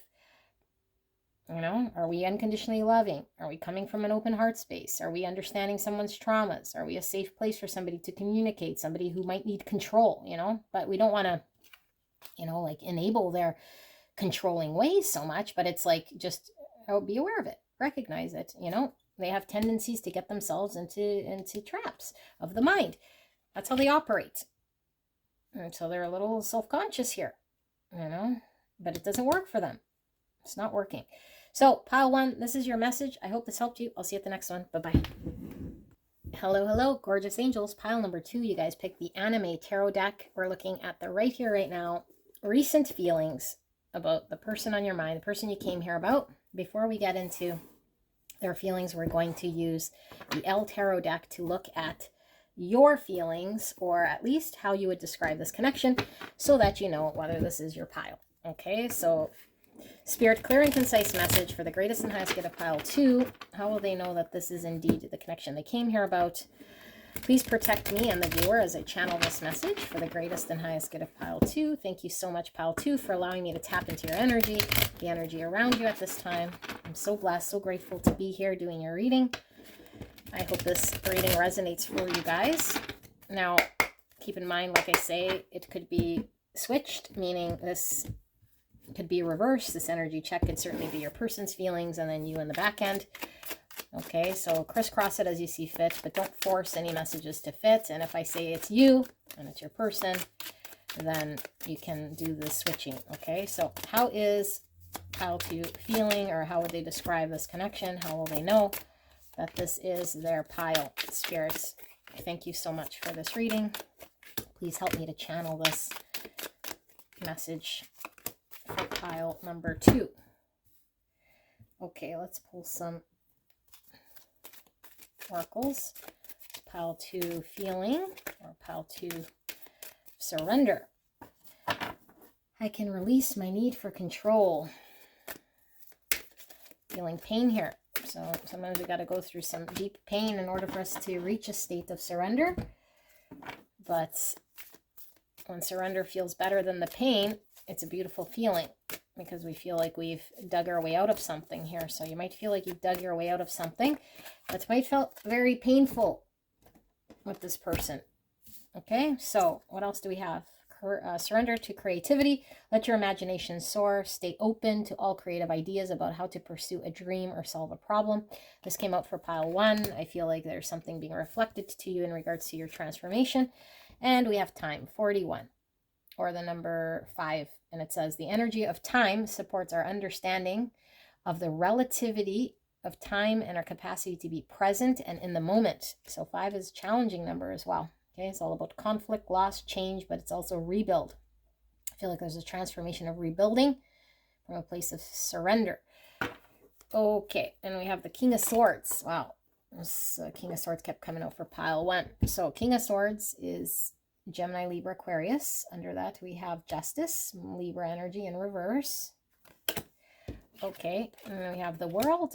Are we unconditionally loving? Are we coming from an open heart space? Are we understanding someone's traumas? Are we a safe place for somebody to communicate? Somebody who might need control, but we don't want to, like enable their controlling ways so much, but it's like, just be aware of it, recognize it. They have tendencies to get themselves into traps of the mind. That's how they operate. And so they're a little self-conscious here, but it doesn't work for them. It's not working. So pile one, this is your message. I hope this helped you. I'll see you at the next one. Bye-bye. Hello, hello, gorgeous angels. Pile number 2. You guys picked the anime tarot deck. We're looking at the right here, right now. Recent feelings about the person on your mind, the person you came here about. Before we get into their feelings, we're going to use the L tarot deck to look at your feelings, or at least how you would describe this connection, so that you know whether this is your pile. Okay, so Spirit, clear and concise message for the greatest and highest good of pile 2. How will they know that this is indeed the connection they came here about? Please protect me and the viewer as I channel this message for the greatest and highest good of pile 2. Thank you so much, pile 2, for allowing me to tap into your energy, the energy around you at this time. I'm so blessed, so grateful to be here doing your reading. I hope this reading resonates for you guys. Now, keep in mind, like I say, it could be switched, meaning this could be reversed. This energy check could certainly be your person's feelings and then you in the back end. Okay, so crisscross it as you see fit, but don't force any messages to fit. And if I say it's you and it's your person, then you can do the switching. Okay, so how is pile 2 feeling, or how would they describe this connection? How will they know that this is their pile? Spirits, thank you so much for this reading. Please help me to channel this message for pile number 2. Okay, let's pull some oracles. Pile 2 feeling, or pile 2 surrender. I can release my need for control. Feeling pain here. So sometimes we got to go through some deep pain in order for us to reach a state of surrender. But when surrender feels better than the pain, it's a beautiful feeling, because we feel like we've dug our way out of something here. So you might feel like you've dug your way out of something that might felt very painful with this person. Okay, so what else do we have? Surrender to creativity. Let your imagination soar. Stay open to all creative ideas about how to pursue a dream or solve a problem. This came out for pile 1. I feel like there's something being reflected to you in regards to your transformation. And we have time, 41. Or the number 5, and it says the energy of time supports our understanding of the relativity of time and our capacity to be present and in the moment. So 5 is a challenging number as well. Okay, it's all about conflict, loss, change, but it's also rebuild. I feel like there's a transformation of rebuilding from a place of surrender. Okay, and we have the King of Swords. Wow, this King of Swords kept coming out for pile 1. So King of Swords is Gemini, Libra, Aquarius. Under that, we have Justice, Libra energy in reverse. Okay, and then we have the World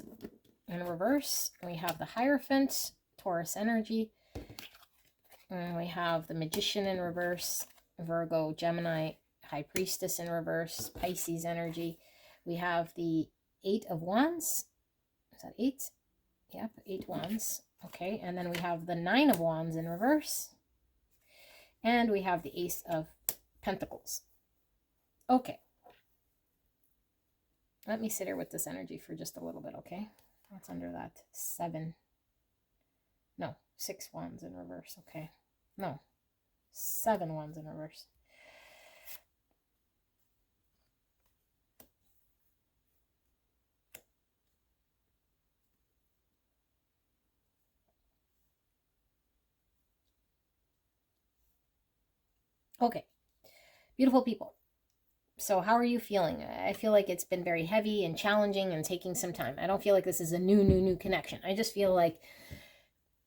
in reverse. We have the Hierophant, Taurus energy. And we have the Magician in reverse, Virgo, Gemini, High Priestess in reverse, Pisces energy. We have the 8 of Wands. Is that 8? Yep, 8 Wands. Okay, and then we have the 9 of Wands in reverse. And we have the Ace of Pentacles. Okay. Let me sit here with this energy for just a little bit, okay? What's under that? 7. No, 6 Wands in reverse, okay. No, 7 Wands in reverse. Okay, beautiful people. So how are you feeling? I feel like it's been very heavy and challenging and taking some time. I don't feel like this is a new connection. I just feel like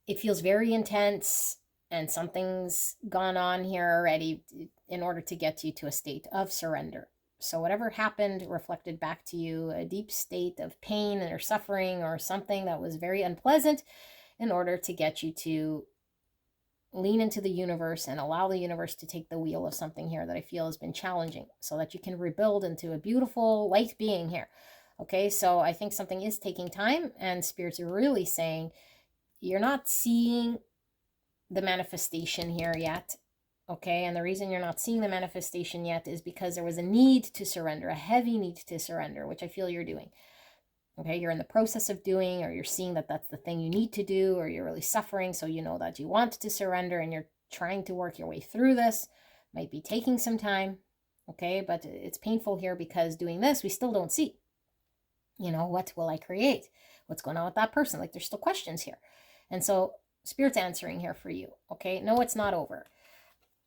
it feels very intense and something's gone on here already in order to get you to a state of surrender. So whatever happened reflected back to you a deep state of pain or suffering or something that was very unpleasant, in order to get you to lean into the universe and allow the universe to take the wheel of something here that I feel has been challenging, so that you can rebuild into a beautiful light being here. Okay, so I think something is taking time, and Spirit's are really saying you're not seeing the manifestation here yet. Okay, and the reason you're not seeing the manifestation yet is because there was a need to surrender, a heavy need to surrender, which I feel you're doing. Okay, you're in the process of doing, or you're seeing that that's the thing you need to do, or you're really suffering, so you know that you want to surrender and you're trying to work your way through this. Might be taking some time, okay, but it's painful here because doing this, we still don't see, you know, what will I create? What's going on with that person? Like, there's still questions here. And so Spirit's answering here for you. Okay, no, it's not over.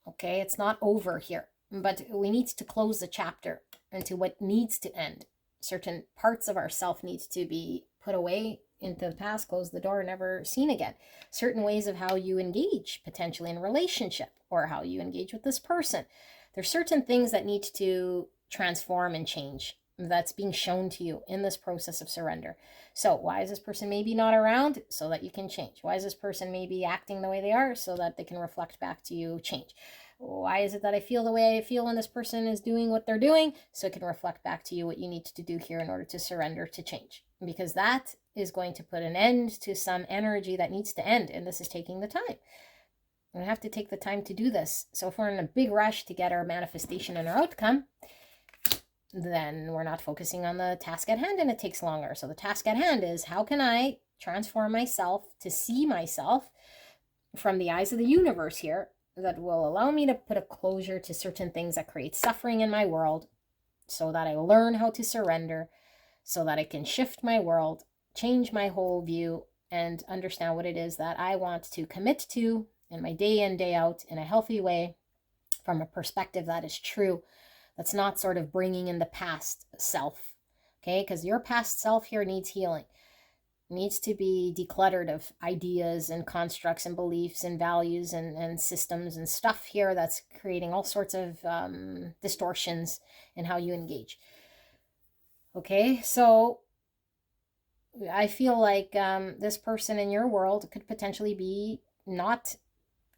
Okay, it's not over here, but we need to close the chapter into what needs to end. Certain parts of ourself need to be put away into the past, close the door, never seen again. Certain ways of how you engage potentially in a relationship or how you engage with this person. There's certain things that need to transform and change that's being shown to you in this process of surrender. So why is this person maybe not around? So that you can change. Why is this person maybe acting the way they are? So that they can reflect back to you, change. Why is it that I feel the way I feel when this person is doing what they're doing? So it can reflect back to you what you need to do here in order to surrender, to change. Because that is going to put an end to some energy that needs to end. And this is taking the time. We have to take the time to do this. So if we're in a big rush to get our manifestation and our outcome, then we're not focusing on the task at hand and it takes longer. So the task at hand is, how can I transform myself to see myself from the eyes of the universe here that will allow me to put a closure to certain things that create suffering in my world, so that I learn how to surrender, so that I can shift my world, change my whole view, and understand what it is that I want to commit to in my day in, day out in a healthy way, from a perspective that is true, that's not sort of bringing in the past self. Okay, because your past self here needs healing. Needs to be decluttered of ideas and constructs and beliefs and values and systems and stuff here that's creating all sorts of distortions in how you engage. Okay, so I feel like this person in your world could potentially be not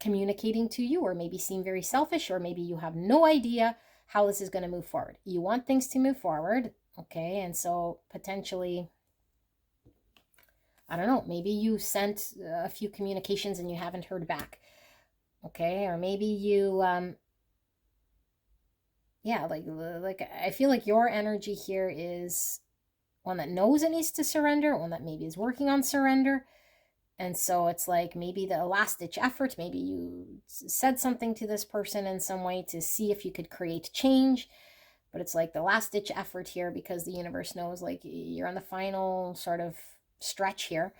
communicating to you, or maybe seem very selfish, or maybe you have no idea how this is going to move forward. You want things to move forward, okay, and so potentially, I don't know, maybe you sent a few communications and you haven't heard back. Okay, or maybe you, yeah, like I feel like your energy here is one that knows it needs to surrender, one that maybe is working on surrender. And so it's like maybe the last-ditch effort, maybe you said something to this person in some way to see if you could create change. But it's like the last-ditch effort here, because the universe knows like you're on the final sort of stretch here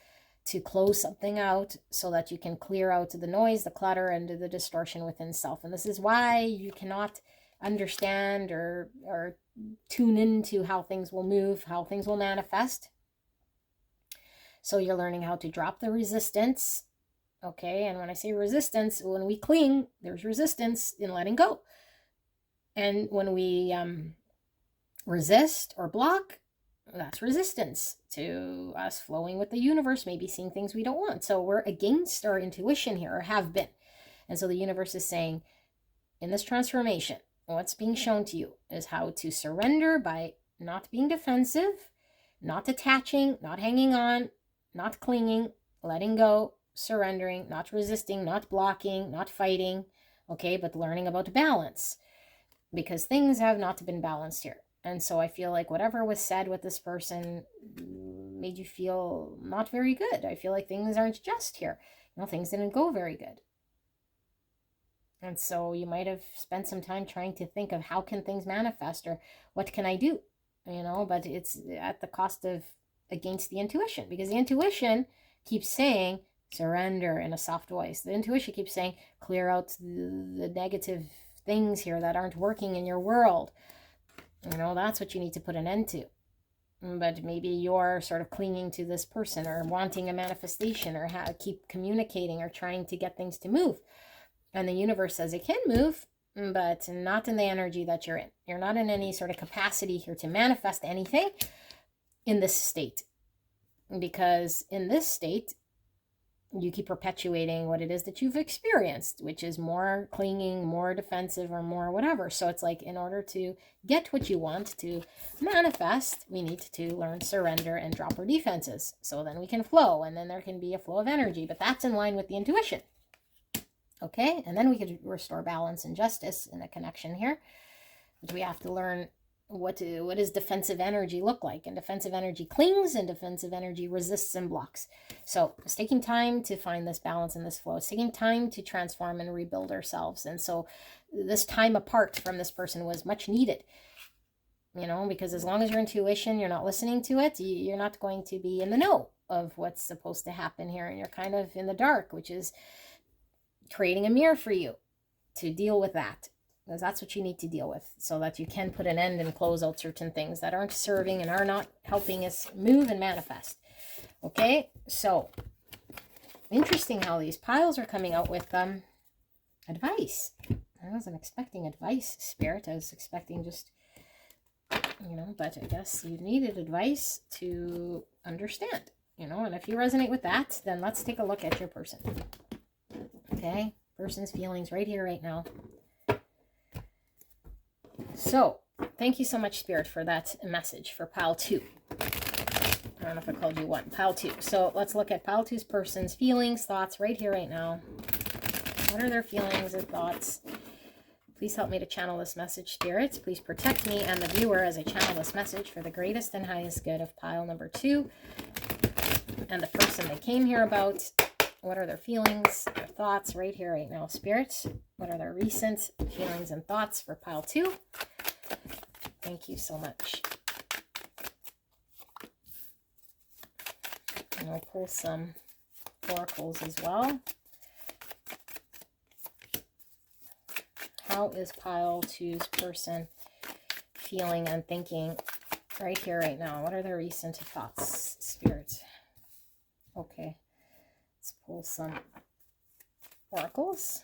to close something out so that you can clear out the noise, the clutter, and the distortion within self. And this is why you cannot understand or tune into how things will move, how things will manifest. So you're learning how to drop the resistance. Okay, and when I say resistance, when we cling, there's resistance in letting go. And when we resist or block, that's resistance to us flowing with the universe, maybe seeing things we don't want. So we're against our intuition here, or have been. And so the universe is saying, in this transformation, what's being shown to you is how to surrender by not being defensive, not attaching, not hanging on, not clinging, letting go, surrendering, not resisting, not blocking, not fighting, okay, but learning about balance, because things have not been balanced here. And so I feel like whatever was said with this person made you feel not very good. I feel like things aren't just here. You know, things didn't go very good. And so you might have spent some time trying to think of how can things manifest, or what can I do, you know, but it's at the cost of against the intuition, because the intuition keeps saying surrender in a soft voice. The intuition keeps saying clear out the negative things here that aren't working in your world. You know, that's what you need to put an end to. But maybe you're sort of clinging to this person, or wanting a manifestation, or keep communicating, or trying to get things to move. And the universe says it can move, but not in the energy that you're in. You're not in any sort of capacity here to manifest anything in this state. Because in this state, you keep perpetuating what it is that you've experienced, which is more clinging, more defensive, or more whatever. So it's like, in order to get what you want to manifest, we need to learn surrender and drop our defenses. So then we can flow, and then there can be a flow of energy. But that's in line with the intuition. Okay, and then we could restore balance and justice in a connection here. But we have to learn what does defensive energy look like. And defensive energy clings, and defensive energy resists and blocks. So it's taking time to find this balance and this flow. It's taking time to transform and rebuild ourselves. And so this time apart from this person was much needed. You know, because as long as your intuition, you're not listening to it, you're not going to be in the know. of what's supposed to happen here, and you're kind of in the dark, which is creating a mirror for you to deal with that, because that's what you need to deal with so that you can put an end and close out certain things that aren't serving and are not helping us move and manifest. Okay, so interesting how these piles are coming out with advice. I wasn't expecting advice, Spirit. I was expecting just, but I guess you needed advice to understand, and if you resonate with that, then let's take a look at your person. Okay, person's feelings right here, right now. So, thank you so much, Spirit, for that message for pile 2. I don't know if I called you 1. Pile 2. So, let's look at pile 2's person's feelings, thoughts right here, right now. What are their feelings and thoughts? Please help me to channel this message, spirits. Please protect me and the viewer as I channel this message for the greatest and highest good of pile number 2 and the person they came here about. What are their feelings, their thoughts right here, right now, spirits? What are their recent feelings and thoughts for pile 2? Thank you so much. And I'll pull some oracles as well. How is pile 2's person feeling and thinking right here, right now? What are their recent thoughts, Spirit? Okay, let's pull some oracles.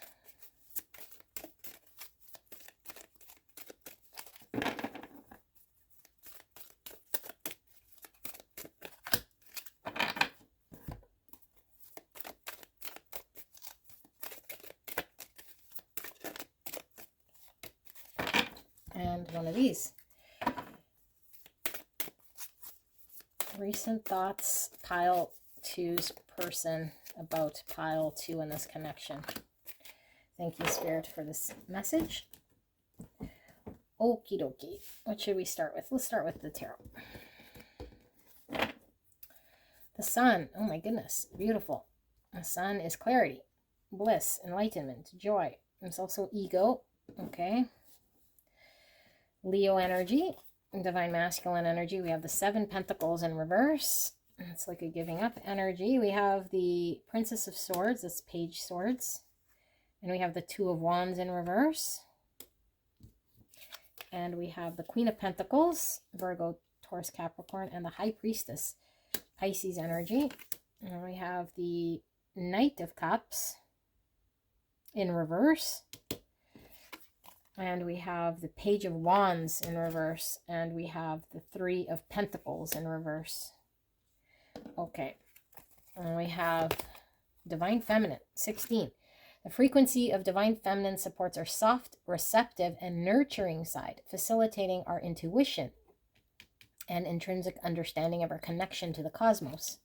And one of these. Recent thoughts, pile 2's person about pile 2 in this connection. Thank you, Spirit, for this message. Okie dokie. What should we start with? Let's start with the tarot. The sun. Oh my goodness. Beautiful. The sun is clarity, bliss, enlightenment, joy. It's also ego. Okay. Leo energy, divine masculine energy. We have the 7 pentacles in reverse. It's like a giving up energy. We have the Princess of Swords. That's Page Swords. And we have the 2 of Wands in reverse. And we have the Queen of Pentacles, Virgo, Taurus, Capricorn, and the High Priestess, Pisces energy. And we have the Knight of Cups in reverse. And we have the Page of Wands in reverse. And we have the 3 of Pentacles in reverse. Okay. And we have Divine Feminine, 16. The frequency of Divine Feminine supports our soft, receptive, and nurturing side, facilitating our intuition and intrinsic understanding of our connection to the cosmos.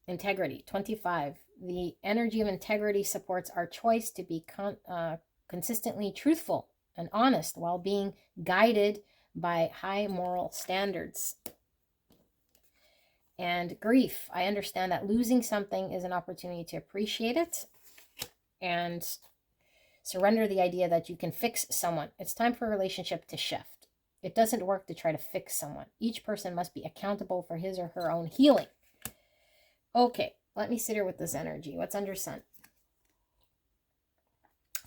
Integrity, 25. The energy of integrity supports our choice to be consistently truthful and honest while being guided by high moral standards. And grief, I understand that losing something is an opportunity to appreciate it and surrender the idea that you can fix someone. It's time for a relationship to shift. It doesn't work to try to fix someone. Each person must be accountable for his or her own healing. Okay, let me sit here with this energy. What's under sun?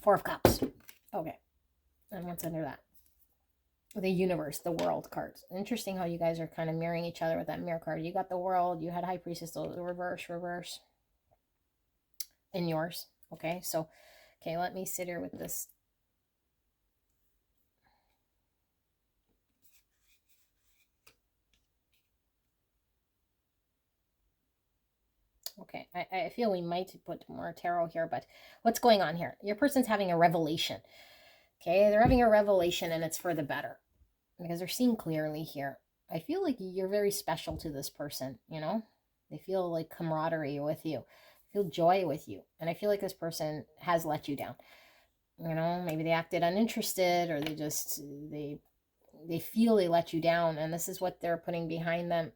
4 of Cups. Okay, and what's under that? The Universe, the World cards. Interesting how you guys are kind of mirroring each other with that mirror card. You got the World, you had High Priestess, the reverse in yours. Okay, so, okay, let me sit here with this. Okay, I feel we might put more tarot here, but what's going on here? Your person's having a revelation. Okay, they're having a revelation and it's for the better. Because they're seeing clearly here. I feel like you're very special to this person, you know? They feel like camaraderie with you. Feel joy with you. And I feel like this person has let you down. You know, maybe they acted uninterested or they feel they let you down. And this is what they're putting behind them.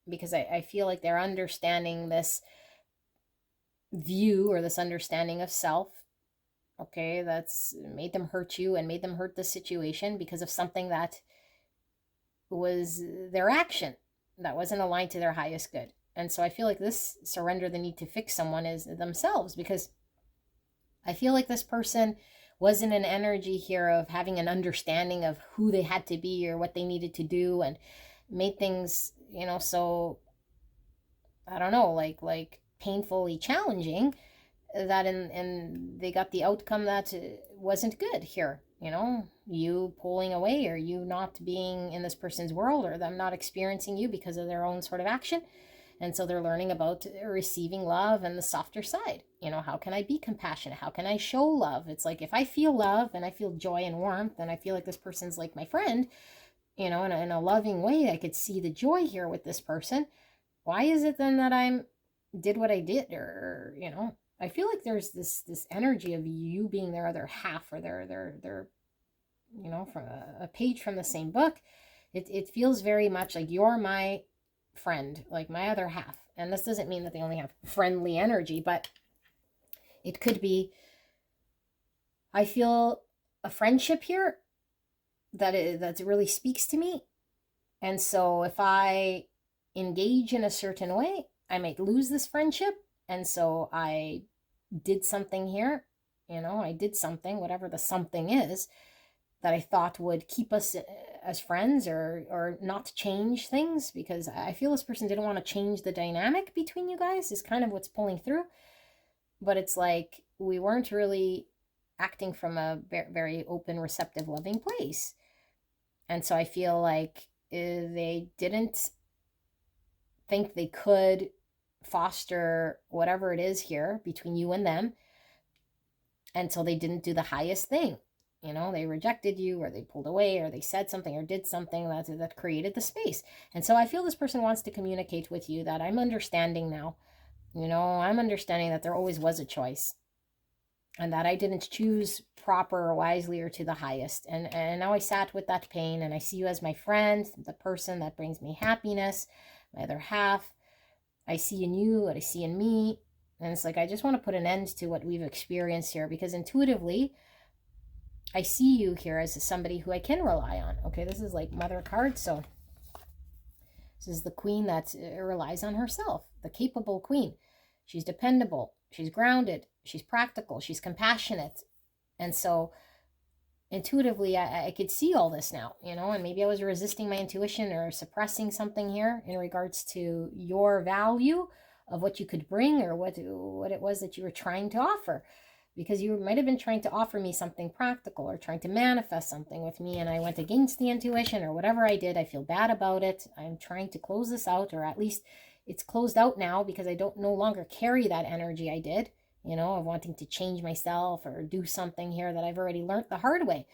Because I feel like they're understanding this view or this understanding of self. Okay, that's made them hurt you and made them hurt the situation because of something that was their action. that wasn't aligned to their highest good. And so I feel like this surrender the need to fix someone is themselves, because I feel like this person was in an energy here of having an understanding of who they had to be or what they needed to do, and made things, so I don't know, like painfully challenging, that and they got the outcome that wasn't good here. You pulling away, or you not being in this person's world, or them not experiencing you because of their own sort of action. And so they're learning about receiving love and the softer side. How can I be compassionate? How can I show love? It's like, if I feel love and I feel joy and warmth, and I feel like this person's like my friend, in a loving way, I could see the joy here with this person. Why is it then that I did what I did? Or, I feel like there's this energy of you being their other half, or their from a page from the same book. It feels very much like you're my friend, like my other half. And this doesn't mean that they only have friendly energy, but it could be, I feel a friendship here that really speaks to me. And so if I engage in a certain way, I might lose this friendship. And so I did something here, I did something, whatever the something is, that I thought would keep us as friends, or not change things, because I feel this person didn't want to change the dynamic between you guys, is kind of what's pulling through. But it's like we weren't really acting from a very open, receptive, loving place. And so I feel like they didn't think they could foster whatever it is here between you and them. And so they didn't do the highest thing. They rejected you, or they pulled away, or they said something or did something that created the space. And so I feel this person wants to communicate with you that I'm understanding now. I'm understanding that there always was a choice, and that I didn't choose proper or wisely or to the highest. And now I sat with that pain, and I see you as my friend, the person that brings me happiness, my other half. I see in you what I see in me. And it's like, I just want to put an end to what we've experienced here, because intuitively, I see you here as somebody who I can rely on. Okay, this is like Mother card. So this is the queen that relies on herself, the capable queen. She's dependable. She's grounded. She's practical. She's compassionate. And so intuitively, I could see all this now, and maybe I was resisting my intuition or suppressing something here in regards to your value of what you could bring, or what it was that you were trying to offer. Because you might have been trying to offer me something practical, or trying to manifest something with me, and I went against the intuition, or whatever I did. I feel bad about it. I'm trying to close this out, or at least it's closed out now, because I don't no longer carry that energy I did, of wanting to change myself or do something here that I've already learned the hard way.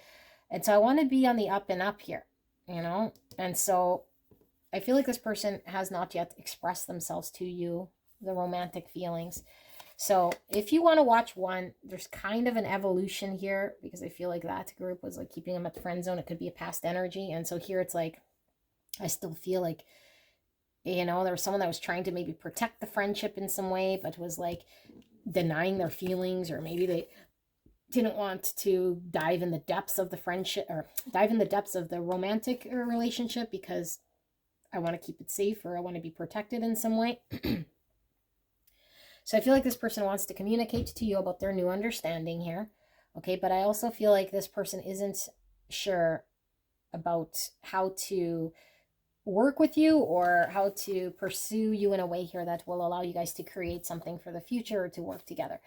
And so I want to be on the up and up here, and so I feel like this person has not yet expressed themselves to you, the romantic feelings. So if you want to watch one, there's kind of an evolution here, because I feel like that group was like keeping them at the friend zone. It could be a past energy. And so here it's like, I still feel like, there was someone that was trying to maybe protect the friendship in some way, but was like denying their feelings, or maybe they didn't want to dive in the depths of the friendship, or dive in the depths of the romantic relationship, because I want to keep it safe, or I want to be protected in some way. So I feel like this person wants to communicate to you about their new understanding here. Okay, but I also feel like this person isn't sure about how to work with you, or how to pursue you in a way here that will allow you guys to create something for the future, or to work together.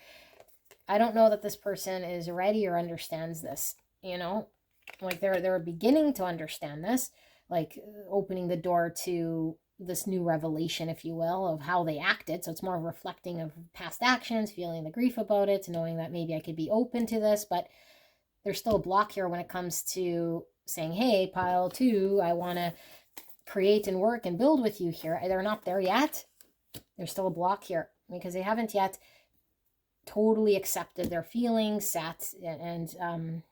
I don't know that this person is ready or understands this, like they're beginning to understand this, like opening the door to this new revelation, if you will, of how they acted. So it's more reflecting of past actions, feeling the grief about it, knowing that maybe I could be open to this, but there's still a block here when it comes to saying, hey, pile 2, I want to create and work and build with you here. They're not there yet. There's still a block here, because they haven't yet totally accepted their feelings, sat and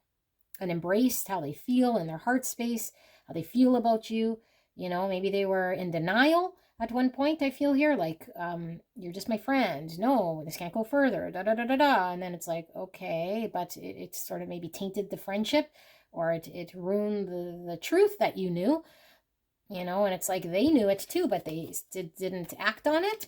embraced how they feel in their heart space, how they feel about you. Maybe they were in denial at one point, I feel here, like, you're just my friend. No, this can't go further, da da da da da. And then it's like, okay, but it sort of maybe tainted the friendship, or it ruined the truth that you knew. you know, and it's like they knew it too, but they didn't act on it.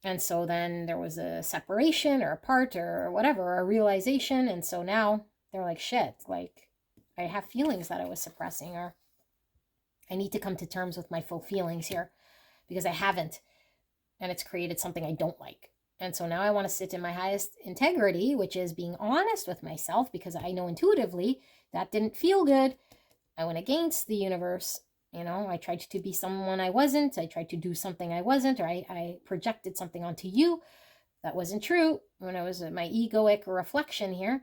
And so then there was a separation or a part or whatever, or a realization. And so now they're like, shit, like I have feelings that I was suppressing, or I need to come to terms with my full feelings here because I haven't. And it's created something I don't like. And so now I want to sit in my highest integrity, which is being honest with myself, because I know intuitively that didn't feel good. I went against the universe. You know, I tried to be someone I wasn't. I tried to do something I wasn't, or I projected something onto you that wasn't true when I was my egoic reflection here.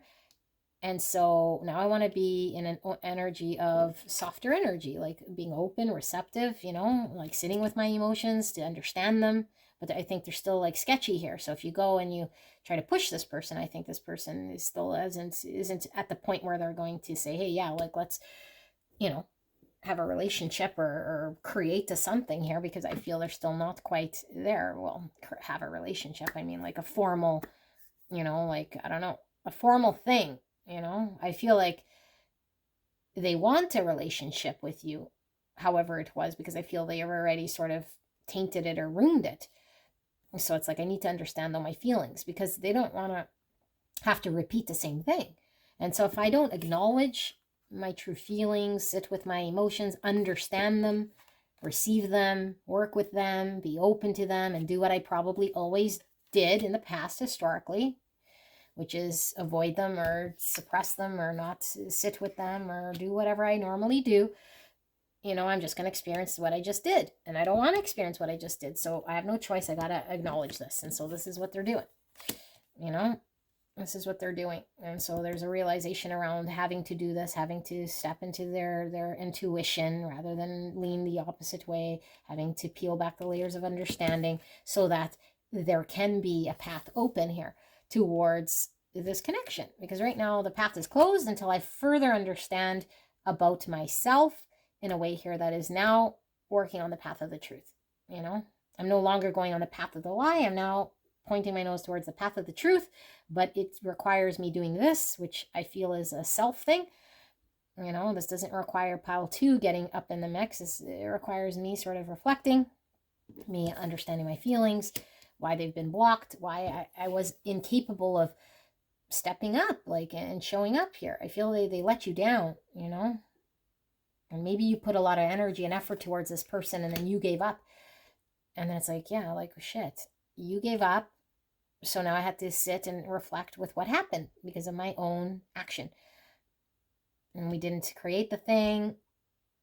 And so now I want to be in an energy of softer energy, like being open, receptive, you know, like sitting with my emotions to understand them. But I think they're still like sketchy here. So if you go and you try to push this person, I think this person is still isn't at the point where they're going to say, hey, yeah, like let's, you know, have a relationship or create to something here, because I feel they're still not quite there. Well, have a relationship. I mean, like a formal, you know, like, I don't know, a formal thing. You know, I feel like they want a relationship with you, however it was, because I feel they have already sort of tainted it or ruined it. So it's like I need to understand though my feelings, because they don't want to have to repeat the same thing. And so if I don't acknowledge my true feelings, sit with my emotions, understand them, receive them, work with them, be open to them, and do what I probably always did in the past historically, which is avoid them or suppress them or not sit with them or do whatever I normally do, you know, I'm just going to experience what I just did. And I don't want to experience what I just did. So I have no choice. I got to acknowledge this. And so this is what they're doing. You know, this is what they're doing. And so there's a realization around having to do this, having to step into their intuition rather than lean the opposite way, having to peel back the layers of understanding so that there can be a path open here towards this connection. Because right now the path is closed until I further understand about myself in a way here that is now working on the path of the truth. You know, I'm no longer going on the path of the lie. I'm now pointing my nose towards the path of the truth, but it requires me doing this, which I feel is a self thing. You know, this doesn't require pile 2 getting up in the mix. It requires me sort of reflecting, me understanding my feelings, why they've been blocked, why I was incapable of stepping up, like, and showing up here. I feel they let you down, you know, and maybe you put a lot of energy and effort towards this person and then you gave up. And then it's like, yeah, like, shit, you gave up. So now I had to sit and reflect with what happened because of my own action. And we didn't create the thing.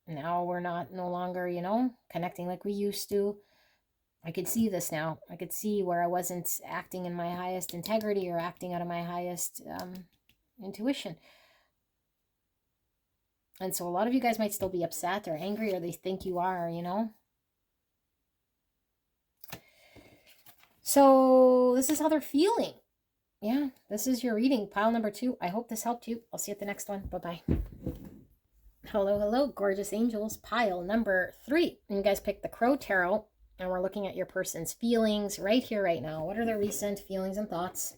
Now we're no longer, you know, connecting like we used to. I could see this now. I could see where I wasn't acting in my highest integrity or acting out of my highest intuition. And so a lot of you guys might still be upset or angry, or they think you are, you know. So this is how they're feeling. Yeah, this is your reading, pile number 2. I hope this helped you. I'll see you at the next one. Bye-bye. Hello, hello, gorgeous angels. Pile number 3. And you guys picked the Crow Tarot, and we're looking at your person's feelings right here, right now. What are their recent feelings and thoughts?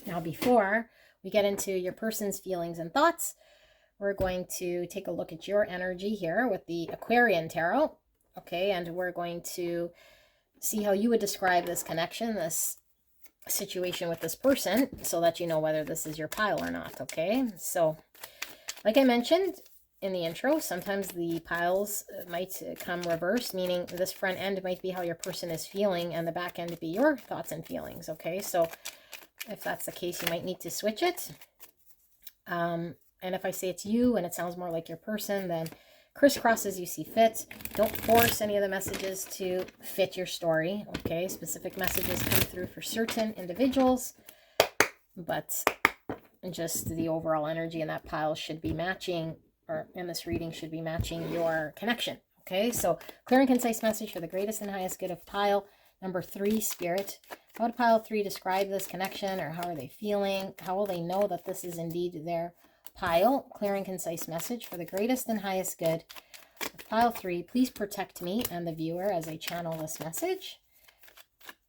Now, before we get into your person's feelings and thoughts, we're going to take a look at your energy here with the Aquarian Tarot. Okay, and we're going to see how you would describe this connection, this situation with this person, so that you know whether this is your pile or not. Okay, so like I mentioned in the intro, sometimes the piles might come reversed, meaning this front end might be how your person is feeling and the back end be your thoughts and feelings. Okay, so if that's the case, you might need to switch it. And if I say it's you and it sounds more like your person, then crisscross as you see fit. Don't force any of the messages to fit your story. Okay, specific messages come through for certain individuals, but just the overall energy in that pile should be matching, or in this reading should be matching your connection. Okay, so clear and concise message for the greatest and highest good of pile number 3, Spirit. How would pile 3 describe this connection, or how are they feeling? How will they know that this is indeed their pile? Clear and concise message for the greatest and highest good of pile 3. Please protect me and the viewer as I channel this message.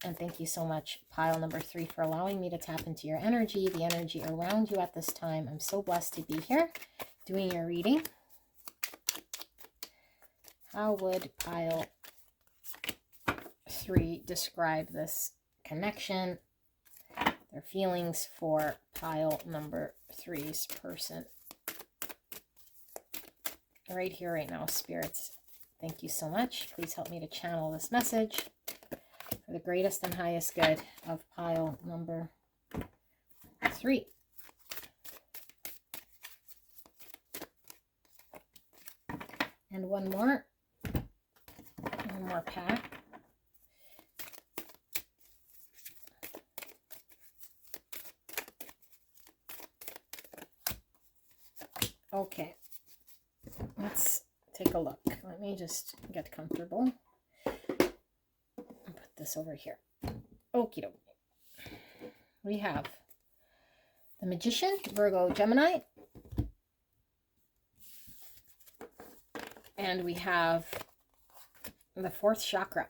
And thank you so much, pile number 3, for allowing me to tap into your energy, the energy around you at this time. I'm so blessed to be here doing your reading. How would pile 3 describe this connection, their feelings for pile number 3's person? Right here, right now, spirits, thank you so much. Please help me to channel this message for the greatest and highest good of pile number 3. And one more pack. Okay, let's take a look. Let me just get comfortable and put this over here. Okie dokie. We have the Magician, Virgo, Gemini. And we have the 4th chakra.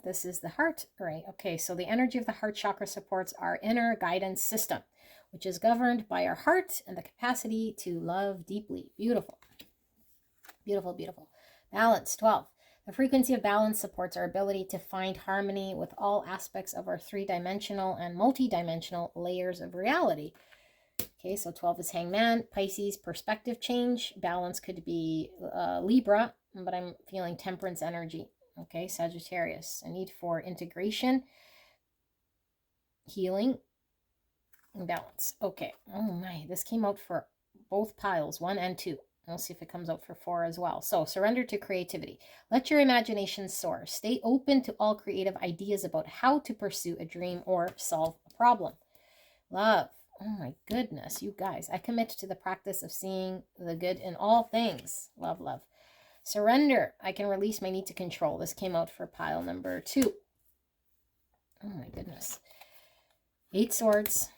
This is the heart, right? Okay, so the energy of the heart chakra supports our inner guidance system, which is governed by our heart and the capacity to love deeply. Beautiful. Beautiful, beautiful. Balance, 12. The frequency of balance supports our ability to find harmony with all aspects of our 3-dimensional and multi-dimensional layers of reality. Okay, so 12 is Hangman, Pisces, perspective change. Balance could be Libra, but I'm feeling temperance energy. Okay, Sagittarius, a need for integration, healing, and balance. Okay, oh my, this came out for both piles, 1 and 2. We'll see if it comes out for 4 as well. So surrender to creativity. Let your imagination soar. Stay open to all creative ideas about how to pursue a dream or solve a problem. Love. Oh my goodness, you guys. I commit to the practice of seeing the good in all things. Love, love. Surrender. I can release my need to control. This came out for pile number 2. Oh my goodness. 8 swords.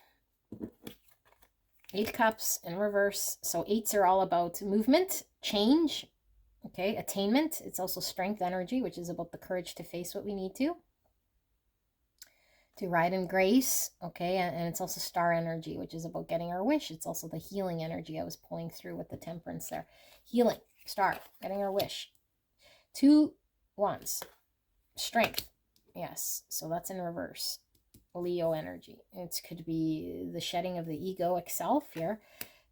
8 cups in reverse. So 8s are all about movement, change, okay, attainment. It's also strength energy, which is about the courage to face what we need to ride in grace, okay, and it's also star energy, which is about getting our wish. It's also the healing energy I was pulling through with the temperance there. Healing, star, getting our wish. 2 wands, strength, yes, so that's in reverse. Leo energy. It could be the shedding of the egoic self here.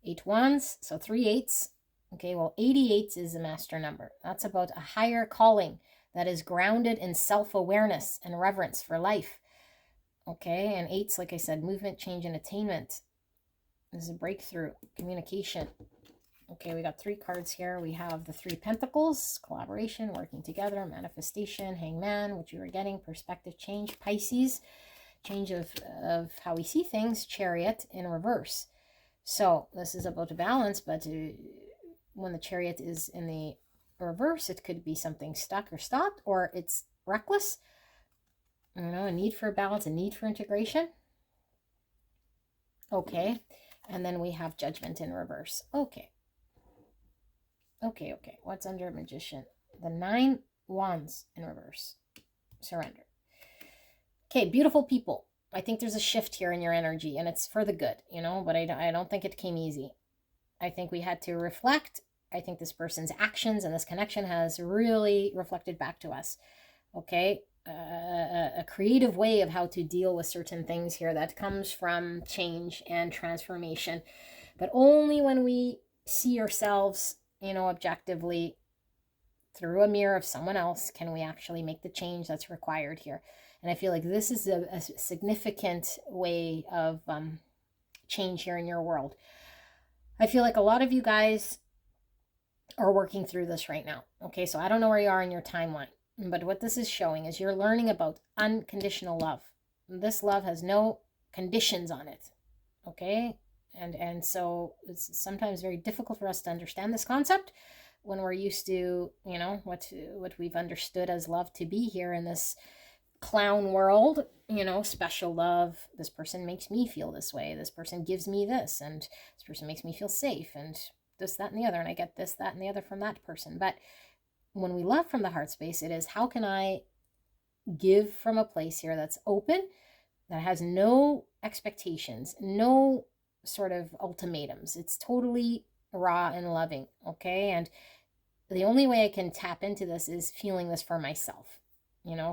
8 wands, so 3 8s. Okay, well, 88 is a master number. That's about a higher calling that is grounded in self-awareness and reverence for life. Okay, and 8s, like I said, movement, change, and attainment. This is a breakthrough, communication. Okay, we got 3 cards here. We have the 3 pentacles, collaboration, working together, manifestation, hangman, which we were getting, perspective change, Pisces, change of how we see things, chariot in reverse. So this is about a balance, but when the chariot is in the reverse, it could be something stuck or stopped, or it's reckless. You know, a need for balance, a need for integration. Okay, and then we have judgment in reverse. Okay. Okay, okay. What's under Magician? The 9 wands in reverse. Surrender. Okay, beautiful people. I think there's a shift here in your energy, and it's for the good, you know, but I don't think it came easy. I think we had to reflect. I think this person's actions and this connection has really reflected back to us. Okay, a creative way of how to deal with certain things here that comes from change and transformation, but only when we see ourselves, you know, objectively through a mirror of someone else can we actually make the change that's required here. And I feel like this is a significant way of change here in your world. I feel like a lot of you guys are working through this right now. Okay, so I don't know where you are in your timeline, but what this is showing is you're learning about unconditional love. This love has no conditions on it. Okay, and so it's sometimes very difficult for us to understand this concept when we're used to, you know, what we've understood as love to be here in this clown world, you know, special love. This person makes me feel this way. This person gives me this, and this person makes me feel safe, and this, that, and the other, and I get this, that, and the other from that person. But when we love from the heart space, it is, how can I give from a place here that's open, that has no expectations, no sort of ultimatums. It's totally raw and loving, okay? And the only way I can tap into this is feeling this for myself,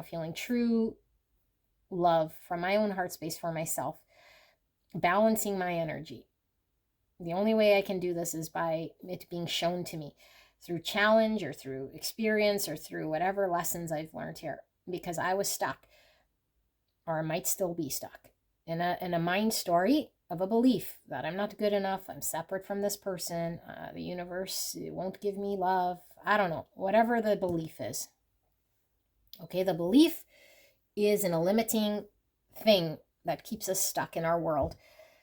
feeling true love from my own heart space for myself, balancing my energy. The only way I can do this is by it being shown to me through challenge or through experience or through whatever lessons I've learned here, because I was stuck, or I might still be stuck in a mind story of a belief that I'm not good enough, I'm separate from this person, the universe won't give me love. I don't know, whatever the belief is. Okay, the belief is in a limiting thing that keeps us stuck in our world.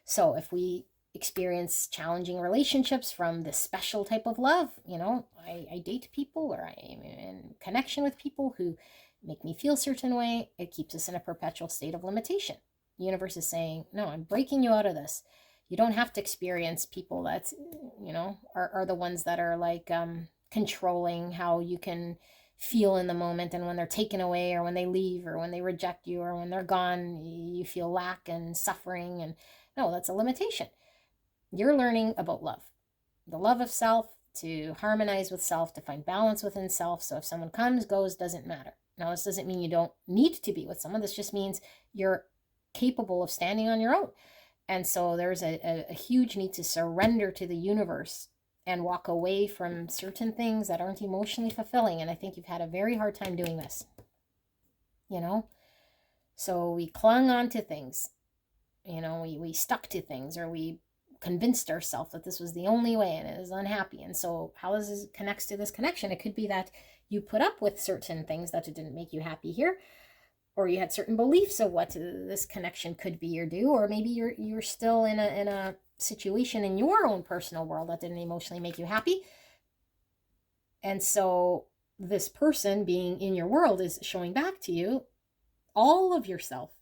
So if we experience challenging relationships from this special type of love, I date people, or I am in connection with people who make me feel a certain way, it keeps us in a perpetual state of limitation. The universe is saying, no, I'm breaking you out of this. You don't have to experience people that, are the ones that are like controlling how you can feel in the moment, and when they're taken away, or when they leave, or when they reject you, or when they're gone, you feel lack and suffering. And no, that's a limitation. You're learning about love, the love of self, to harmonize with self, to find balance within self. So if someone comes, goes, doesn't matter. Now, this doesn't mean you don't need to be with someone. This just means you're capable of standing on your own. And so there's a huge need to surrender to the universe and walk away from certain things that aren't emotionally fulfilling. And I think you've had a very hard time doing this, So we clung on to things, we stuck to things, or we convinced ourselves that this was the only way, and it is unhappy. And so how does this connects to this connection? It could be that you put up with certain things that didn't make you happy here, or you had certain beliefs of what this connection could be or do, or maybe you're still in a situation in your own personal world that didn't emotionally make you happy. And so this person being in your world is showing back to you all of yourself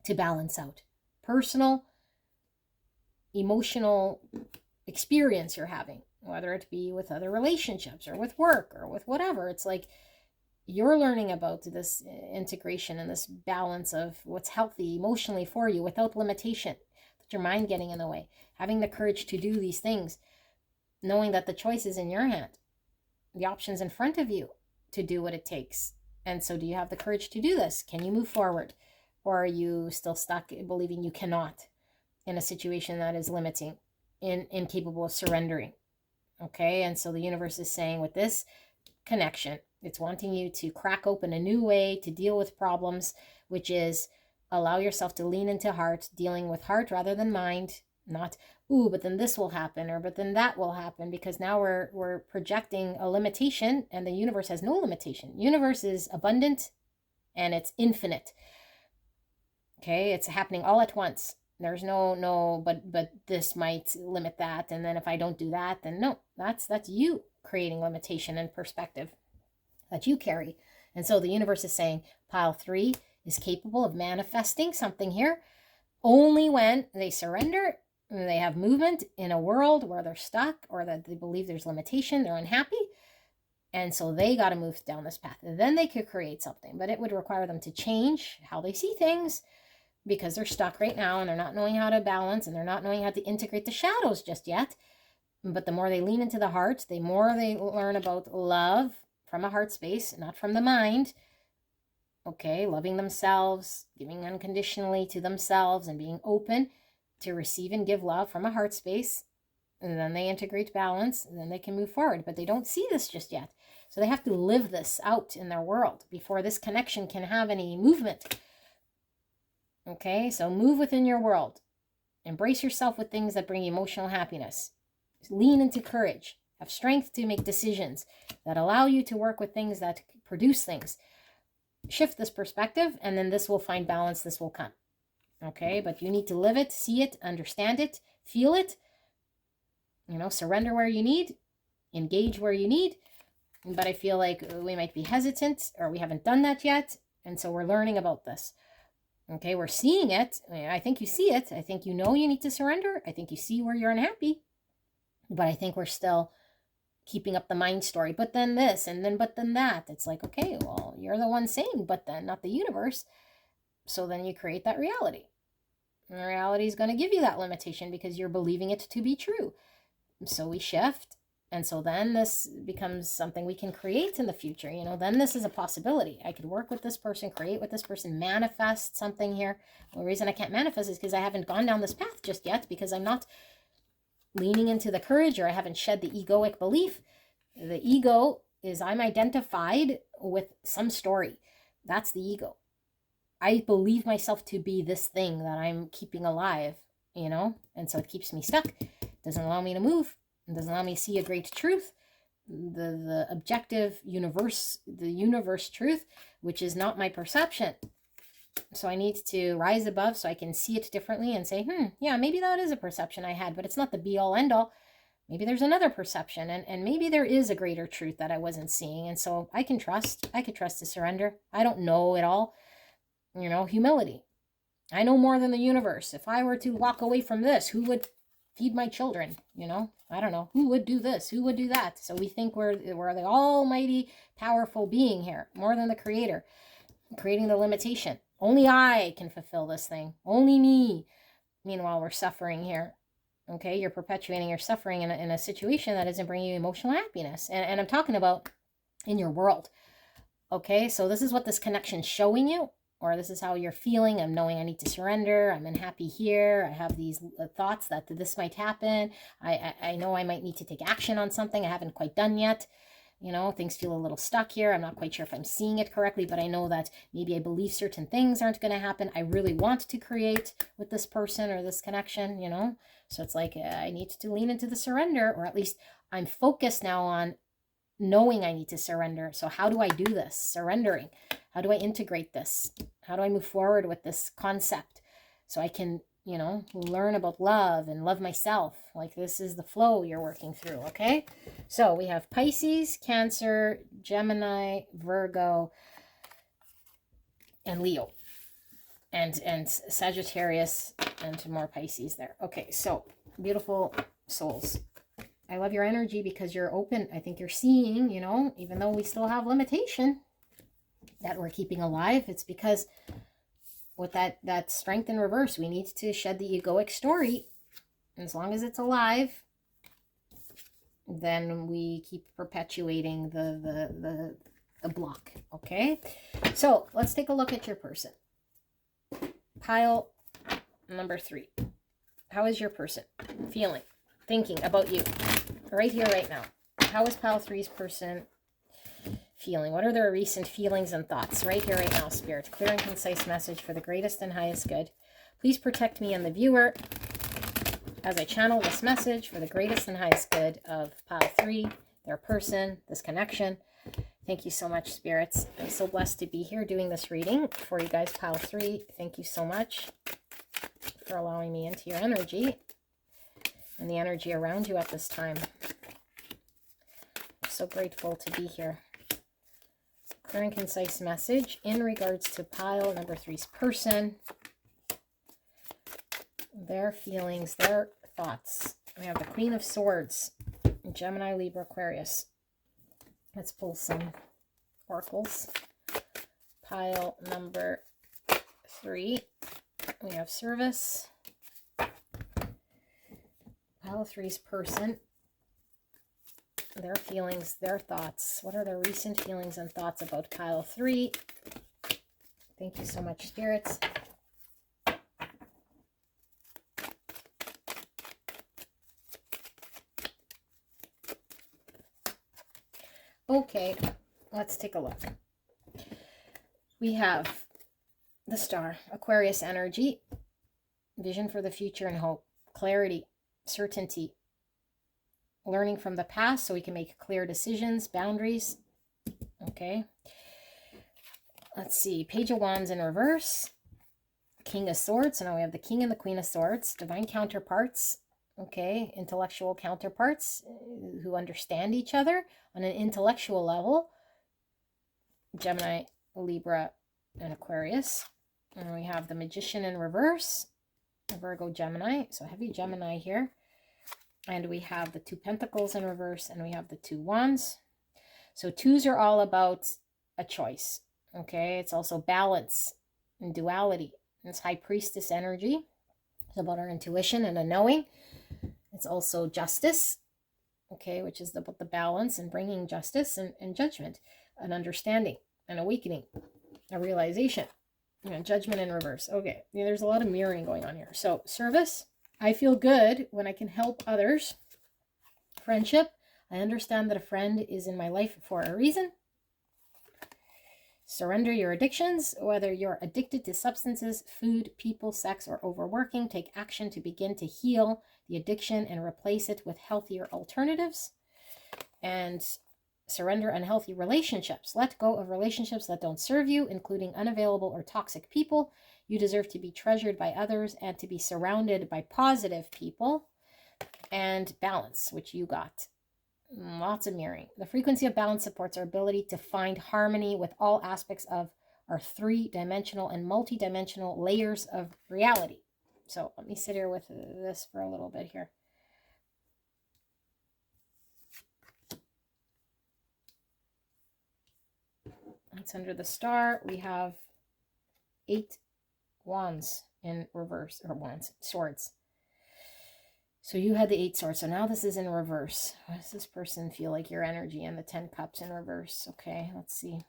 to balance out personal, emotional experience you're having, whether it be with other relationships or with work or with whatever. It's like you're learning about this integration and this balance of what's healthy emotionally for you without limitation, your mind getting in the way, having the courage to do these things, knowing that the choice is in your hand, the options in front of you to do what it takes. And so do you have the courage to do this? Can you move forward? Or are you still stuck believing you cannot in a situation that is limiting, incapable of surrendering? Okay, and so the universe is saying with this connection, it's wanting you to crack open a new way to deal with problems, which is allow yourself to lean into heart, dealing with heart rather than mind, not, ooh, but then this will happen, or but then that will happen, because now we're projecting a limitation, and the universe has no limitation. Universe is abundant and it's infinite. Okay, it's happening all at once. There's no, but this might limit that, and then if I don't do that, then no, that's you creating limitation and perspective that you carry. And so the universe is saying pile 3 is capable of manifesting something here only when they surrender, they have movement in a world where they're stuck, or that they believe there's limitation, they're unhappy, and so they got to move down this path. And then they could create something, but it would require them to change how they see things, because they're stuck right now and they're not knowing how to balance, and they're not knowing how to integrate the shadows just yet. But the more they lean into the heart, the more they learn about love from a heart space, not from the mind. Okay, loving themselves, giving unconditionally to themselves, and being open to receive and give love from a heart space. And then they integrate balance, and then they can move forward. But they don't see this just yet. So they have to live this out in their world before this connection can have any movement. Okay, so move within your world. Embrace yourself with things that bring emotional happiness. Lean into courage. Have strength to make decisions that allow you to work with things that produce things. Shift this perspective, and then this will find balance. This will come. Okay, but you need to live it, see it, understand it, feel it. Surrender where you need, engage where you need. But I feel like we might be hesitant, or we haven't done that yet. And so we're learning about this. Okay, we're seeing it. I think you see it. I think you know you need to surrender. I think you see where you're unhappy. But I think we're still keeping up the mind story. But then this, and then but then that. It's like, okay, well, you're the one saying but then, not the universe. So then you create that reality. And the reality is going to give you that limitation because you're believing it to be true. So we shift, And so then this becomes something we can create in the future. You know, then this is a possibility. I could work with this person, create with this person, manifest something here. The reason I can't manifest is because I haven't gone down this path just yet, because I'm not leaning into the courage, or I haven't shed the egoic belief. The ego is I'm identified with some story. That's the ego. I believe myself to be this thing that I'm keeping alive, you know, and so it keeps me stuck. It doesn't allow me to move. It doesn't allow me to see a great truth, the objective universe, the universe truth, which is not my perception. So I need to rise above so I can see it differently and say, yeah, maybe that is a perception I had, but it's not the be all end all. Maybe there's another perception, and maybe there is a greater truth that I wasn't seeing. And so I could trust to surrender. I don't know it all. You know, humility. I know more than the universe. If I were to walk away from this, who would feed my children? You know, I don't know. Who would do this? Who would do that? So we think we're the almighty, powerful being here, more than the creator, creating the limitation. Only I can fulfill this thing. Only me. Meanwhile, we're suffering here. Okay, you're perpetuating your suffering in a situation that isn't bringing you emotional happiness. And I'm talking about in your world. Okay, so this is what this connection's showing you, or this is how you're feeling. I'm knowing I need to surrender. I'm unhappy here. I have these thoughts that this might happen. I know I might need to take action on something I haven't quite done yet. You know, things feel a little stuck here. I'm not quite sure if I'm seeing it correctly, but I know that maybe I believe certain things aren't going to happen. I really want to create with this person or this connection, you know. So it's like I need to lean into the surrender, or at least I'm focused now on knowing I need to surrender. So how do I do this? Surrendering. How do I integrate this? How do I move forward with this concept so I can, you know, learn about love and love myself? Like, this is the flow you're working through, okay? So we have Pisces, Cancer, Gemini, Virgo, and Leo. And Sagittarius, and more Pisces there. Okay, so beautiful souls. I love your energy because you're open. I think you're seeing, you know, even though we still have limitation that we're keeping alive, it's because with that strength in reverse, we need to shed the egoic story. As long as it's alive, then we keep perpetuating the block. Okay, so let's take a look at your person. Pile number 3. How is your person feeling, thinking about you right here, right now? How is pile 3's person feeling? What are their recent feelings and thoughts right here, right now, Spirit? Clear and concise message for the greatest and highest good. Please protect me and the viewer as I channel this message for the greatest and highest good of pile 3, their person, this connection. Thank you so much, spirits. I'm so blessed to be here doing this reading for you guys, pile 3. Thank you so much for allowing me into your energy and the energy around you at this time. I'm so grateful to be here. Clear and concise message in regards to pile number 3's person, their feelings, their thoughts. We have the Queen of Swords, Gemini, Libra, Aquarius. Let's pull some oracles. Pile number 3. We have service. Pile 3's person. Their feelings, their thoughts. What are their recent feelings and thoughts about pile 3? Thank you so much, spirits. Okay, let's take a look. We have the star, Aquarius energy, vision for the future and hope, clarity, certainty, learning from the past so we can make clear decisions, boundaries. Okay. Let's see. Page of Wands in reverse, King of Swords. So now we have the King and the Queen of Swords, divine counterparts. Okay, intellectual counterparts who understand each other on an intellectual level. Gemini, Libra, and Aquarius. And we have the Magician in reverse, Virgo, Gemini. So heavy Gemini here. And we have the 2 Pentacles in reverse, and we have the 2 Wands. So 2s are all about a choice. Okay, it's also balance and duality. It's High Priestess energy. It's about our intuition and a knowing. It's also justice, okay, which is about the balance and bringing justice and judgment, an understanding, an awakening, a realization. Judgment in reverse. Okay, there's a lot of mirroring going on here. So service, I feel good when I can help others. Friendship, I understand that a friend is in my life for a reason. Surrender your addictions, whether you're addicted to substances, food, people, sex, or overworking. Take action to begin to heal the addiction and replace it with healthier alternatives. And surrender unhealthy relationships. Let go of relationships that don't serve you, including unavailable or toxic people. You deserve to be treasured by others and to be surrounded by positive people. And balance, which you got. Lots of mirroring. The frequency of balance supports our ability to find harmony with all aspects of our three-dimensional and multi-dimensional layers of reality. So let me sit here with this for a little bit here. It's under the star. We have 8 wands in reverse, or wands, swords. So you had the 8 swords. So now this is in reverse. What does this person feel like your energy? And the 10 cups in reverse. Okay, let's see.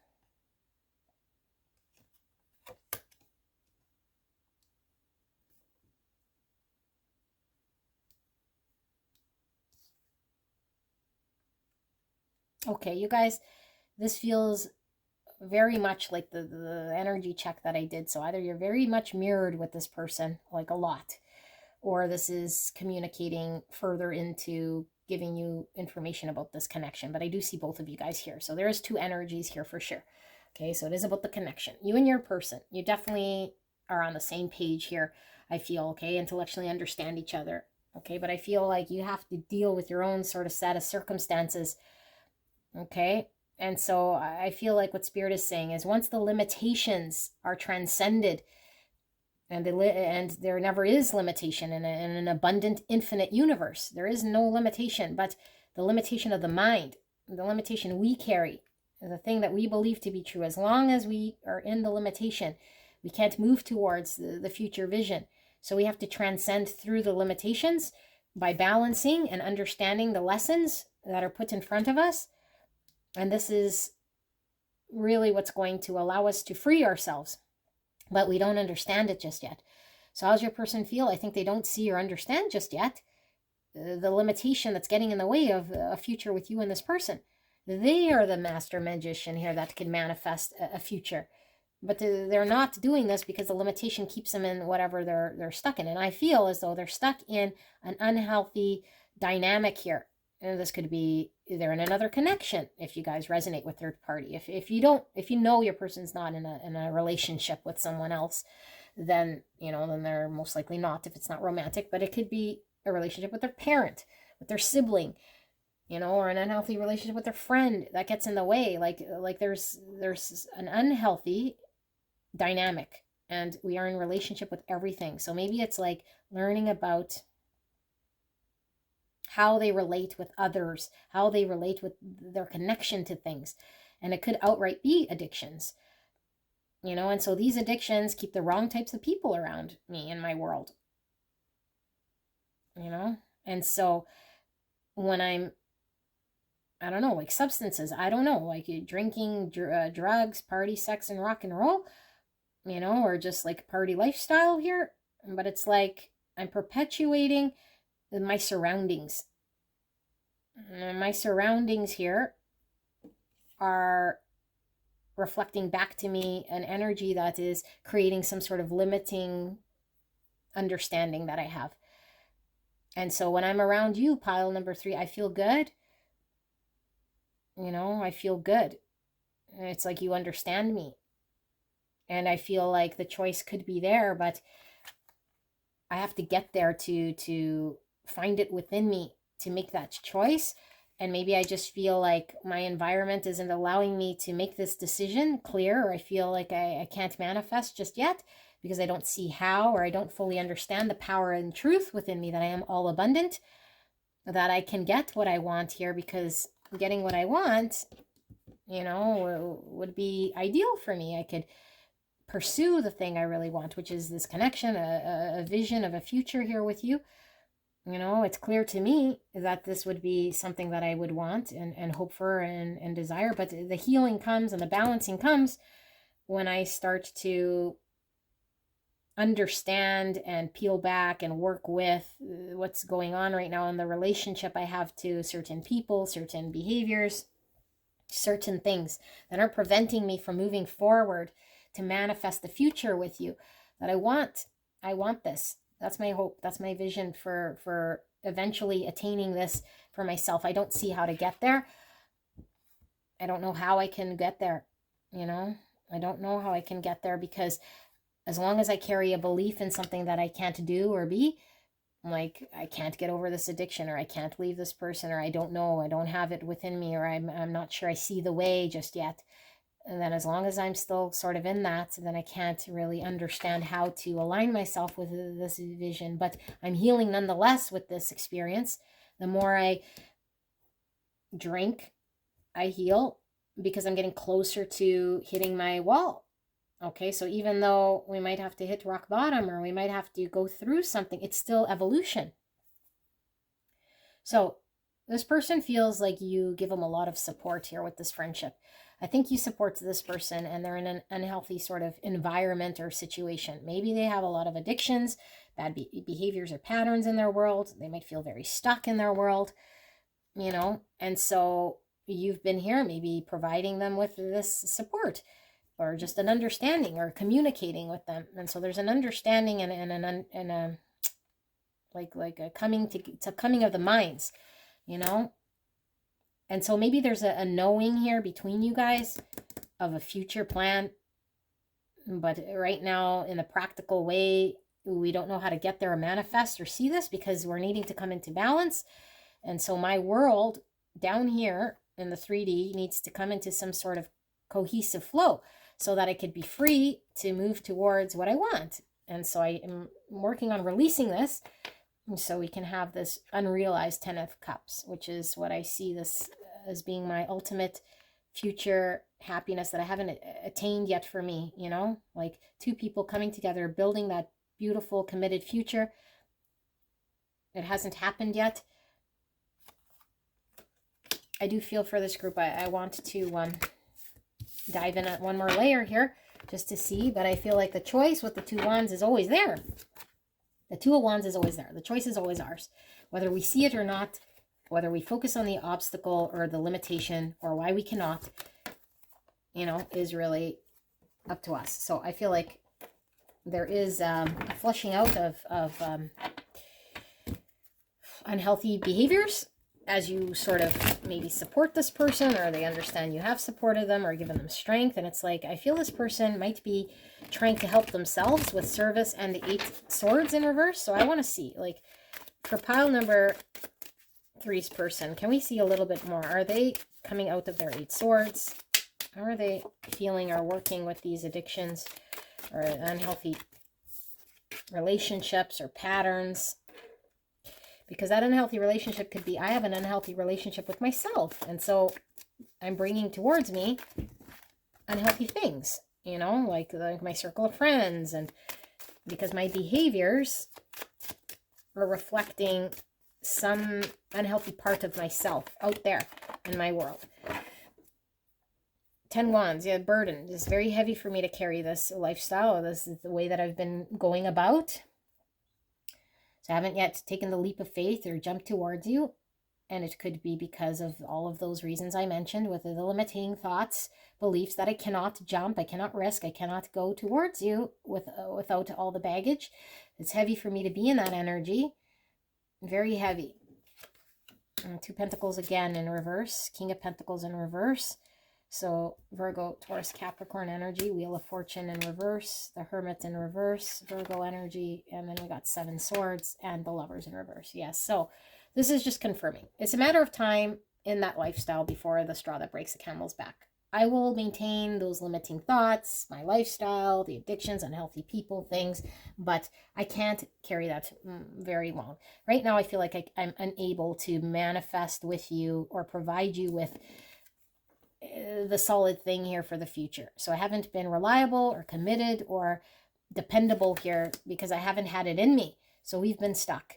Okay, you guys, this feels very much like the energy check that I did. So either you're very much mirrored with this person, like a lot, or this is communicating further into giving you information about this connection. But I do see both of you guys here. So there is 2 energies here for sure. Okay, so it is about the connection. You and your person, you definitely are on the same page here, I feel, okay? Intellectually understand each other, okay? But I feel like you have to deal with your own sort of set of circumstances, okay? And so I feel like what Spirit is saying is once the limitations are transcended, and there never is limitation in an abundant, infinite universe. There is no limitation, but the limitation of the mind, the limitation we carry, the thing that we believe to be true. As long as we are in the limitation, we can't move towards the future vision. So we have to transcend through the limitations by balancing and understanding the lessons that are put in front of us. And this is really what's going to allow us to free ourselves. But we don't understand it just yet. So how's your person feel? I think they don't see or understand just yet the limitation that's getting in the way of a future with you and this person. They are the master magician here that can manifest a future. But they're not doing this because the limitation keeps them in whatever they're stuck in. And I feel as though they're stuck in an unhealthy dynamic here. And this could be they're in another connection if you guys resonate with third party. If you know your person's not in a relationship with someone else, then then they're most likely not if it's not romantic. But it could be a relationship with their parent, with their sibling, or an unhealthy relationship with their friend that gets in the way. Like there's an unhealthy dynamic, and we are in relationship with everything. So maybe it's like learning about how they relate with others, how they relate with their connection to things. And it could outright be addictions, and so these addictions keep the wrong types of people around me in my world, and so when I don't know, like substances, I don't know, like drinking, drugs, party, sex, and rock and roll, or just like party lifestyle here, but it's like I'm perpetuating my surroundings. My surroundings here are reflecting back to me an energy that is creating some sort of limiting understanding that I have. And so when I'm around you, pile number 3, I feel good. I feel good. It's like you understand me. And I feel like the choice could be there, but I have to get there to find it within me to make that choice. And maybe I just feel like my environment isn't allowing me to make this decision clear, or I feel like I can't manifest just yet because I don't see how, or I don't fully understand the power and truth within me that I am all abundant, that I can get what I want here, because getting what I want, would be ideal for me. I could pursue the thing I really want, which is this connection, a vision of a future here with you. You know, it's clear to me that this would be something that I would want and hope for and desire. But the healing comes and the balancing comes when I start to understand and peel back and work with what's going on right now in the relationship I have to certain people, certain behaviors, certain things that are preventing me from moving forward to manifest the future with you that I want. I want this. That's my hope. That's my vision for eventually attaining this for myself. I don't see how to get there. I don't know how I can get there. You know, I don't know how I can get there, because as long as I carry a belief in something that I can't do or be, like I can't get over this addiction, or I can't leave this person, or I don't know, I don't have it within me, or I'm not sure I see the way just yet. And then as long as I'm still sort of in that, then I can't really understand how to align myself with this vision. But I'm healing nonetheless with this experience. The more I drink, I heal, because I'm getting closer to hitting my wall. Okay, so even though we might have to hit rock bottom, or we might have to go through something, it's still evolution. So this person feels like you give them a lot of support here with this friendship. I think you support this person and they're in an unhealthy sort of environment or situation. Maybe they have a lot of addictions, bad behaviors or patterns in their world. They might feel very stuck in their world, you know, and so you've been here maybe providing them with this support, or just an understanding, or communicating with them. And so there's an understanding and a like a coming to coming of the minds, you know. And so maybe there's a knowing here between you guys of a future plan, but right now in a practical way we don't know how to get there or manifest or see this, because we're needing to come into balance. And so my world down here in the 3D needs to come into some sort of cohesive flow, so that I could be free to move towards what I want. And so I am working on releasing this, so we can have this unrealized 10 of Cups, which is what I see this as being my ultimate future happiness that I haven't attained yet for me, you know, like two people coming together, building that beautiful committed future. It hasn't happened yet. I do feel for this group. I want to dive in at one more layer here just to see, but I feel like the choice with the 2 wands is always there. The 2 of wands is always there. The choice is always ours, whether we see it or not, whether we focus on the obstacle or the limitation or why we cannot, you know, is really up to us. So I feel like there is a flushing out of unhealthy behaviors as you sort of maybe support this person, or they understand you have supported them or given them strength. And it's like, I feel this person might be trying to help themselves with service and the 8 swords in reverse. So I want to see, like, for pile number 3's person, can we see a little bit more? Are they coming out of their 8 swords? How are they feeling or working with these addictions or unhealthy relationships or patterns? Because that unhealthy relationship could be, I have an unhealthy relationship with myself. And so I'm bringing towards me unhealthy things, you know, like my circle of friends. And because my behaviors are reflecting some unhealthy part of myself out there in my world. 10 wands, yeah, burden. It's very heavy for me to carry this lifestyle. This is the way that I've been going about. So I haven't yet taken the leap of faith or jumped towards you. And it could be because of all of those reasons I mentioned, with the limiting thoughts, beliefs that I cannot jump, I cannot risk, I cannot go towards you without all the baggage. It's heavy for me to be in that energy. Very heavy. 2 Pentacles again in reverse. King of Pentacles in reverse. So Virgo, Taurus, Capricorn energy, Wheel of Fortune in reverse, the Hermit in reverse, Virgo energy, and then we got 7 swords and the Lovers in reverse. Yes, so this is just confirming. It's a matter of time in that lifestyle before the straw that breaks the camel's back. I will maintain those limiting thoughts, my lifestyle, the addictions, unhealthy people, things, but I can't carry that very long. Right now, I feel like I'm unable to manifest with you or provide you with the solid thing here for the future. So I haven't been reliable or committed or dependable here because I haven't had it in me. So we've been stuck.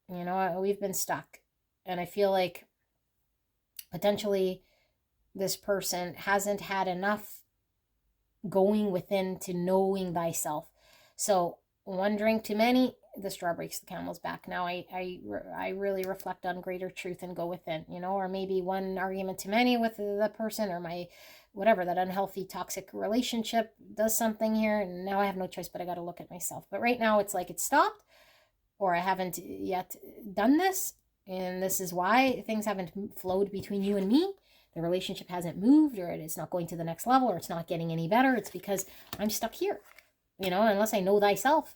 You know, we've been stuck. And I feel like potentially this person hasn't had enough going within to knowing thyself. So one drink too many, the straw breaks the camel's back. Now I really reflect on greater truth and go within, you know, or maybe one argument too many with the person, or my whatever, that unhealthy toxic relationship does something here, and now I have no choice but I got to look at myself. But right now it's like it's stopped, or I haven't yet done this, and this is why things haven't flowed between you and me. The relationship hasn't moved, or it's not going to the next level, or it's not getting any better. It's because I'm stuck here, you know. Unless I know thyself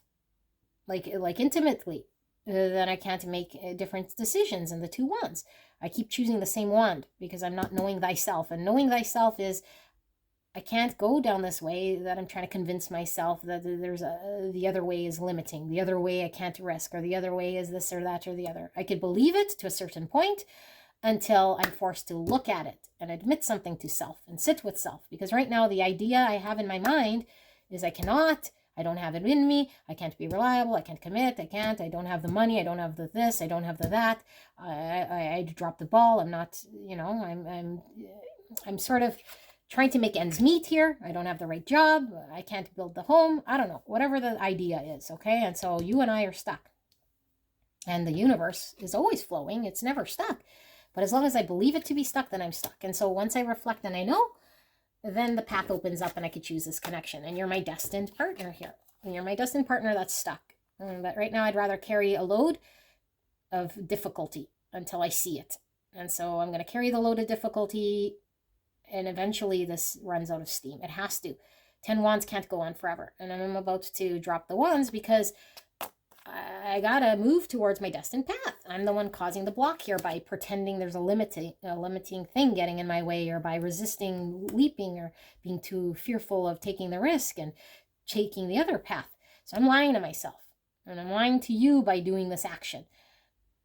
like intimately, then I can't make different decisions in the two wands. I keep choosing the same wand because I'm not knowing thyself, and knowing thyself is I can't go down this way that I'm trying to convince myself that there's the other way is limiting, the other way I can't risk, or the other way is this or that or the other. I could believe it to a certain point until I'm forced to look at it and admit something to self and sit with self. Because right now the idea I have in my mind is I don't have it in me, I can't be reliable, I can't commit, I don't have the money, I don't have the this, I don't have the that, I dropped the ball, I'm not, you know, I'm sort of trying to make ends meet here. I don't have the right job. I can't build the home. I don't know, whatever the idea is, okay? And so you and I are stuck. And the universe is always flowing. It's never stuck. But as long as I believe it to be stuck, then I'm stuck. And so once I reflect and I know, then the path opens up and I could choose this connection. And you're my destined partner here. And you're my destined partner that's stuck. But right now I'd rather carry a load of difficulty until I see it. And so I'm going to carry the load of difficulty, and eventually this runs out of steam. It has to. 10 wands can't go on forever. And I'm about to drop the wands because I gotta move towards my destined path. I'm the one causing the block here by pretending there's a limiting thing getting in my way, or by resisting leaping, or being too fearful of taking the risk and taking the other path. So I'm lying to myself, and I'm lying to you by doing this action.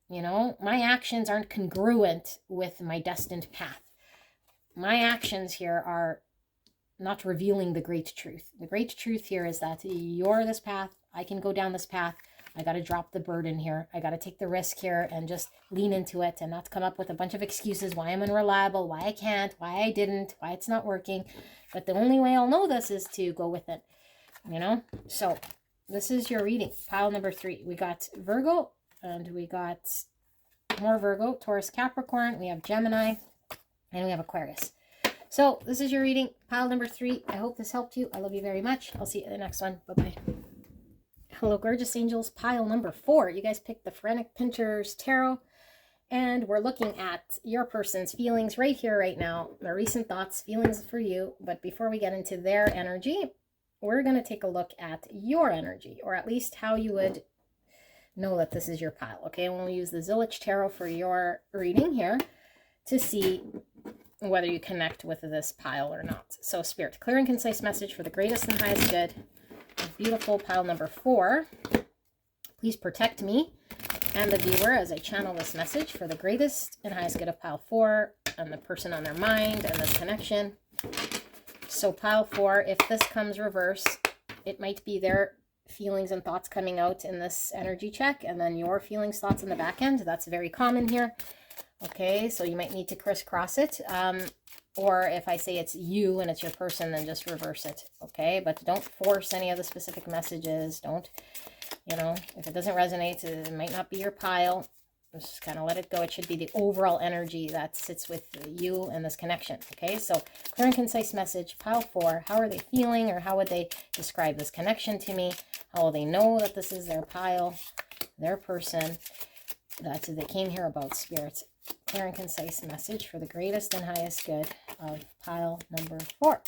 You know, my actions aren't congruent with my destined path. My actions here are not revealing the great truth. The great truth here is that you're this path. I can go down this path. I got to drop the burden here. I got to take the risk here and just lean into it, and not come up with a bunch of excuses why I'm unreliable, why I can't, why I didn't, why it's not working. But the only way I'll know this is to go with it, you know? So this is your reading. Pile number 3. We got Virgo, and we got more Virgo, Taurus, Capricorn. We have Gemini, and we have Aquarius. So this is your reading, pile number 3. I hope this helped you. I love you very much. I'll see you in the next one. Bye-bye. Hello, gorgeous angels. Pile number 4. You guys picked the Frantic Pinchers Tarot, and we're looking at your person's feelings right here, right now. Their recent thoughts, feelings for you. But before we get into their energy, we're going to take a look at your energy, or at least how you would know that this is your pile. Okay, and we'll use the Zillich Tarot for your reading here to see whether you connect with this pile or not. So Spirit, clear and concise message for the greatest and highest good. Beautiful pile number 4. Please protect me and the viewer as I channel this message for the greatest and highest good of pile 4 and the person on their mind and this connection. So pile 4, if this comes reverse, it might be their feelings and thoughts coming out in this energy check, and then your feelings, thoughts in the back end. That's very common here. Okay, so you might need to crisscross it. Or if I say it's you and it's your person, then just reverse it. Okay, but don't force any of the specific messages. Don't, you know, if it doesn't resonate, it might not be your pile. Just kind of let it go. It should be the overall energy that sits with you and this connection. Okay, so clear and concise message, pile 4. How are they feeling, or how would they describe this connection to me? How will they know that this is their pile, their person, that they came here about? Spirit, clear and concise message for the greatest and highest good of pile number 4.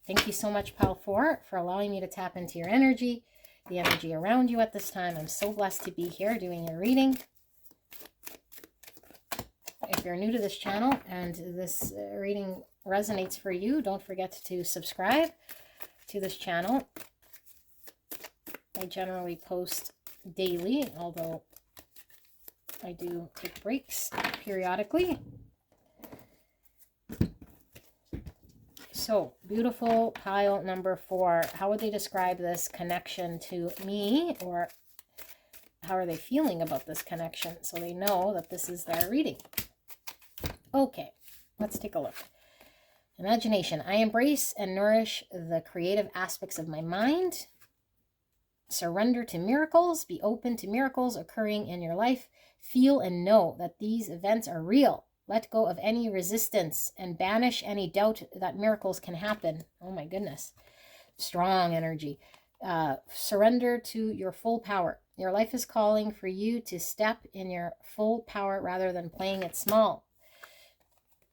Thank you so much, pile 4, for allowing me to tap into your energy, the energy around you at this time. I'm so blessed to be here doing your reading. If you're new to this channel and this reading resonates for you, don't forget to subscribe to this channel. I generally post daily, although I do take breaks periodically. So, beautiful pile number 4. How would they describe this connection to me, or How are they feeling about this connection? So they know that this is their reading. Okay, let's take a look. Imagination. I embrace and nourish the creative aspects of my mind. Surrender to miracles. Be open to miracles occurring in your life. Feel and know that these events are real. Let go of any resistance and banish any doubt that miracles can happen. Oh my goodness. Strong energy. Surrender to your full power. Your life is calling for you to step in your full power rather than playing it small.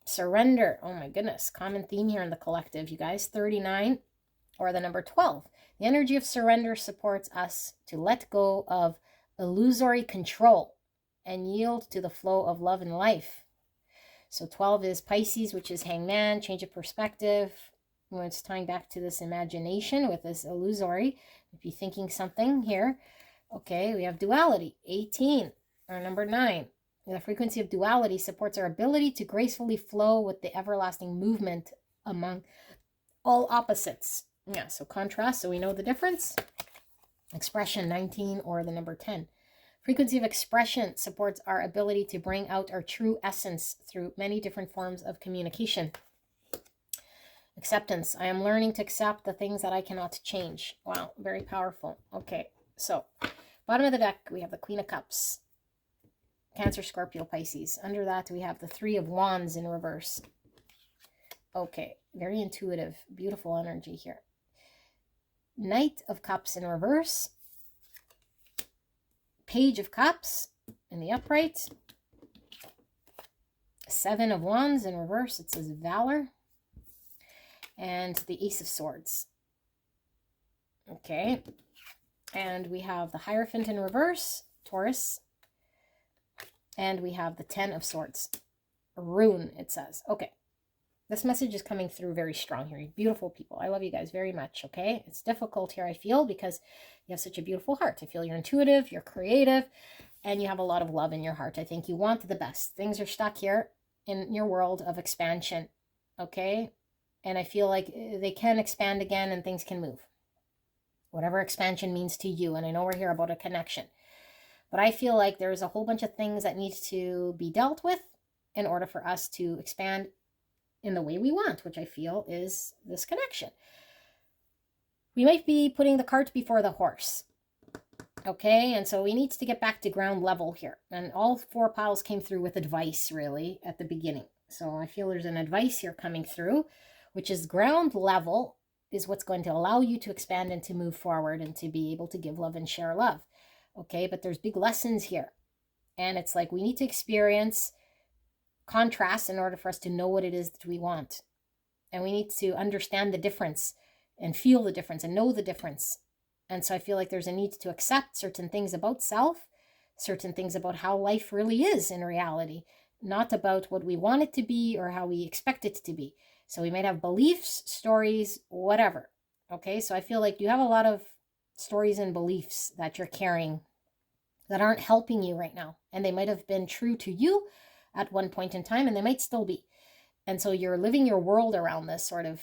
Surrender. Oh my goodness. Common theme here in the collective, you guys. 39 or the number 12. The energy of surrender supports us to let go of illusory control and yield to the flow of love and life. So 12 is Pisces, which is hangman, change of perspective. When it's tying back to this imagination with this illusory, if you're thinking something here. Okay, we have duality, 18, or number 9. The frequency of duality supports our ability to gracefully flow with the everlasting movement among all opposites. Yeah, so contrast, so we know the difference. Expression, 19, or the number 10. Frequency of expression supports our ability to bring out our true essence through many different forms of communication. Acceptance. I am learning to accept the things that I cannot change. Wow, very powerful. Okay, so bottom of the deck, we have the Queen of Cups. Cancer, Scorpio, Pisces. Under that, we have the Three of Wands in reverse. Okay, very intuitive, beautiful energy here. Knight of Cups in reverse. Page of Cups in the upright. Seven of Wands in reverse. It says Valor. And the Ace of Swords. Okay. And we have the Hierophant in reverse, Taurus. And we have the Ten of Swords. Rune, it says. Okay. This message is coming through very strong here. Beautiful people. I love you guys very much, okay? It's difficult here, I feel, because you have such a beautiful heart. I feel you're intuitive, you're creative, and you have a lot of love in your heart. I think you want the best. Things are stuck here in your world of expansion, okay? And I feel like they can expand again and things can move. Whatever expansion means to you. And I know we're here about a connection. But I feel like there's a whole bunch of things that need to be dealt with in order for us to expand in the way we want, which I feel is this connection. We might be putting the cart before the horse. Okay, and so we need to get back to ground level here. And all four piles came through with advice, really, at the beginning. So I feel there's an advice here coming through, which is ground level is what's going to allow you to expand and to move forward and to be able to give love and share love. Okay, but there's big lessons here. And it's like we need to experience contrast in order for us to know what it is that we want. And we need to understand the difference and feel the difference and know the difference. And so I feel like there's a need to accept certain things about self, certain things about how life really is in reality, not about what we want it to be or how we expect it to be. So we might have beliefs, stories, whatever. Okay, so I feel like you have a lot of stories and beliefs that you're carrying that aren't helping you right now. And they might have been true to you at one point in time, and they might still be. And so you're living your world around this sort of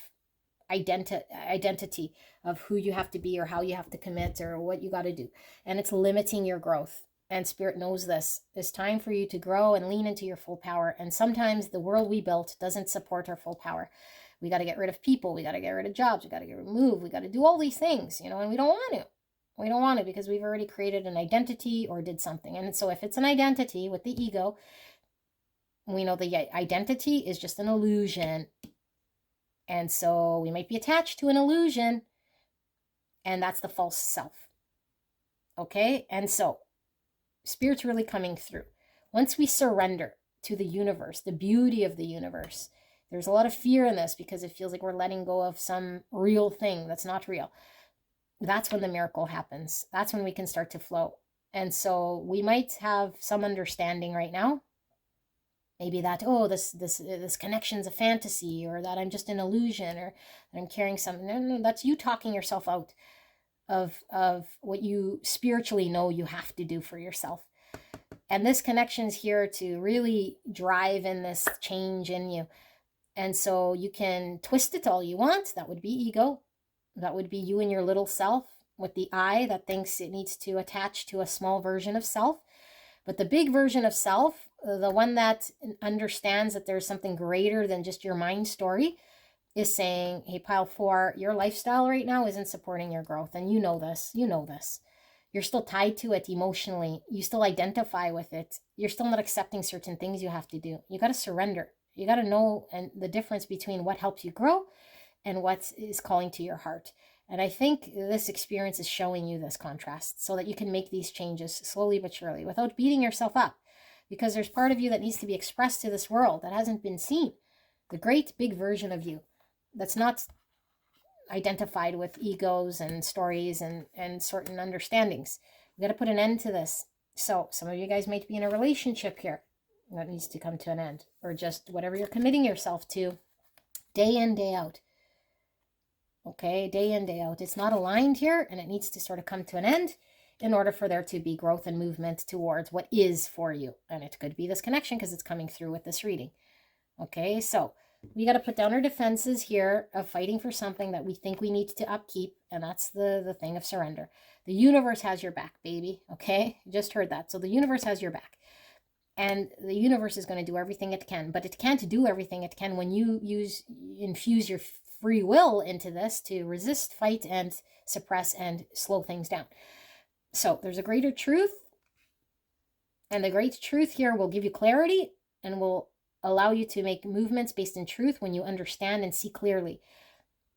identity of who you have to be or how you have to commit or what you got to do. And it's limiting your growth. And Spirit knows this. It's time for you to grow and lean into your full power. And sometimes the world we built doesn't support our full power. We got to get rid of people. We got to get rid of jobs. We got to get removed. We got to do all these things, and we don't want to. We don't want to because we've already created an identity or did something. And so if it's an identity with the ego, we know the identity is just an illusion. And so we might be attached to an illusion, and that's the false self. Okay? And so Spirit's really coming through. Once we surrender to the universe, the beauty of the universe, there's a lot of fear in this because it feels like we're letting go of some real thing that's not real. That's when the miracle happens. That's when we can start to flow. And so we might have some understanding right now. Maybe that, this connection's a fantasy, or that I'm just an illusion, or that I'm carrying something. No, that's you talking yourself out of what you spiritually know you have to do for yourself. And this connection's here to really drive in this change in you. And so you can twist it all you want. That would be ego. That would be you and your little self. with the I that thinks it needs to attach to a small version of self. But the big version of self, the one that understands that there's something greater than just your mind story, is saying, hey, pile 4, your lifestyle right now isn't supporting your growth. And you know this. You know this. You're still tied to it emotionally. You still identify with it. You're still not accepting certain things you have to do. You got to surrender. You got to know and the difference between what helps you grow and what is calling to your heart. And I think this experience is showing you this contrast so that you can make these changes slowly but surely without beating yourself up, because there's part of you that needs to be expressed to this world that hasn't been seen. The great big version of you that's not identified with egos and stories and certain understandings. We got to put an end to this. So some of you guys might be in a relationship here that needs to come to an end, or just whatever you're committing yourself to day in, day out. Okay, day in, day out. It's not aligned here, and it needs to sort of come to an end in order for there to be growth and movement towards what is for you. And it could be this connection because it's coming through with this reading. Okay, so we got to put down our defenses here of fighting for something that we think we need to upkeep, and that's the thing of surrender. The universe has your back, baby. Okay, just heard that. So the universe has your back, and the universe is going to do everything it can, but it can't do everything it can when you infuse your free will into this to resist, fight, and suppress and slow things down. So there's a greater truth, and the great truth here will give you clarity and will allow you to make movements based in truth when you understand and see clearly.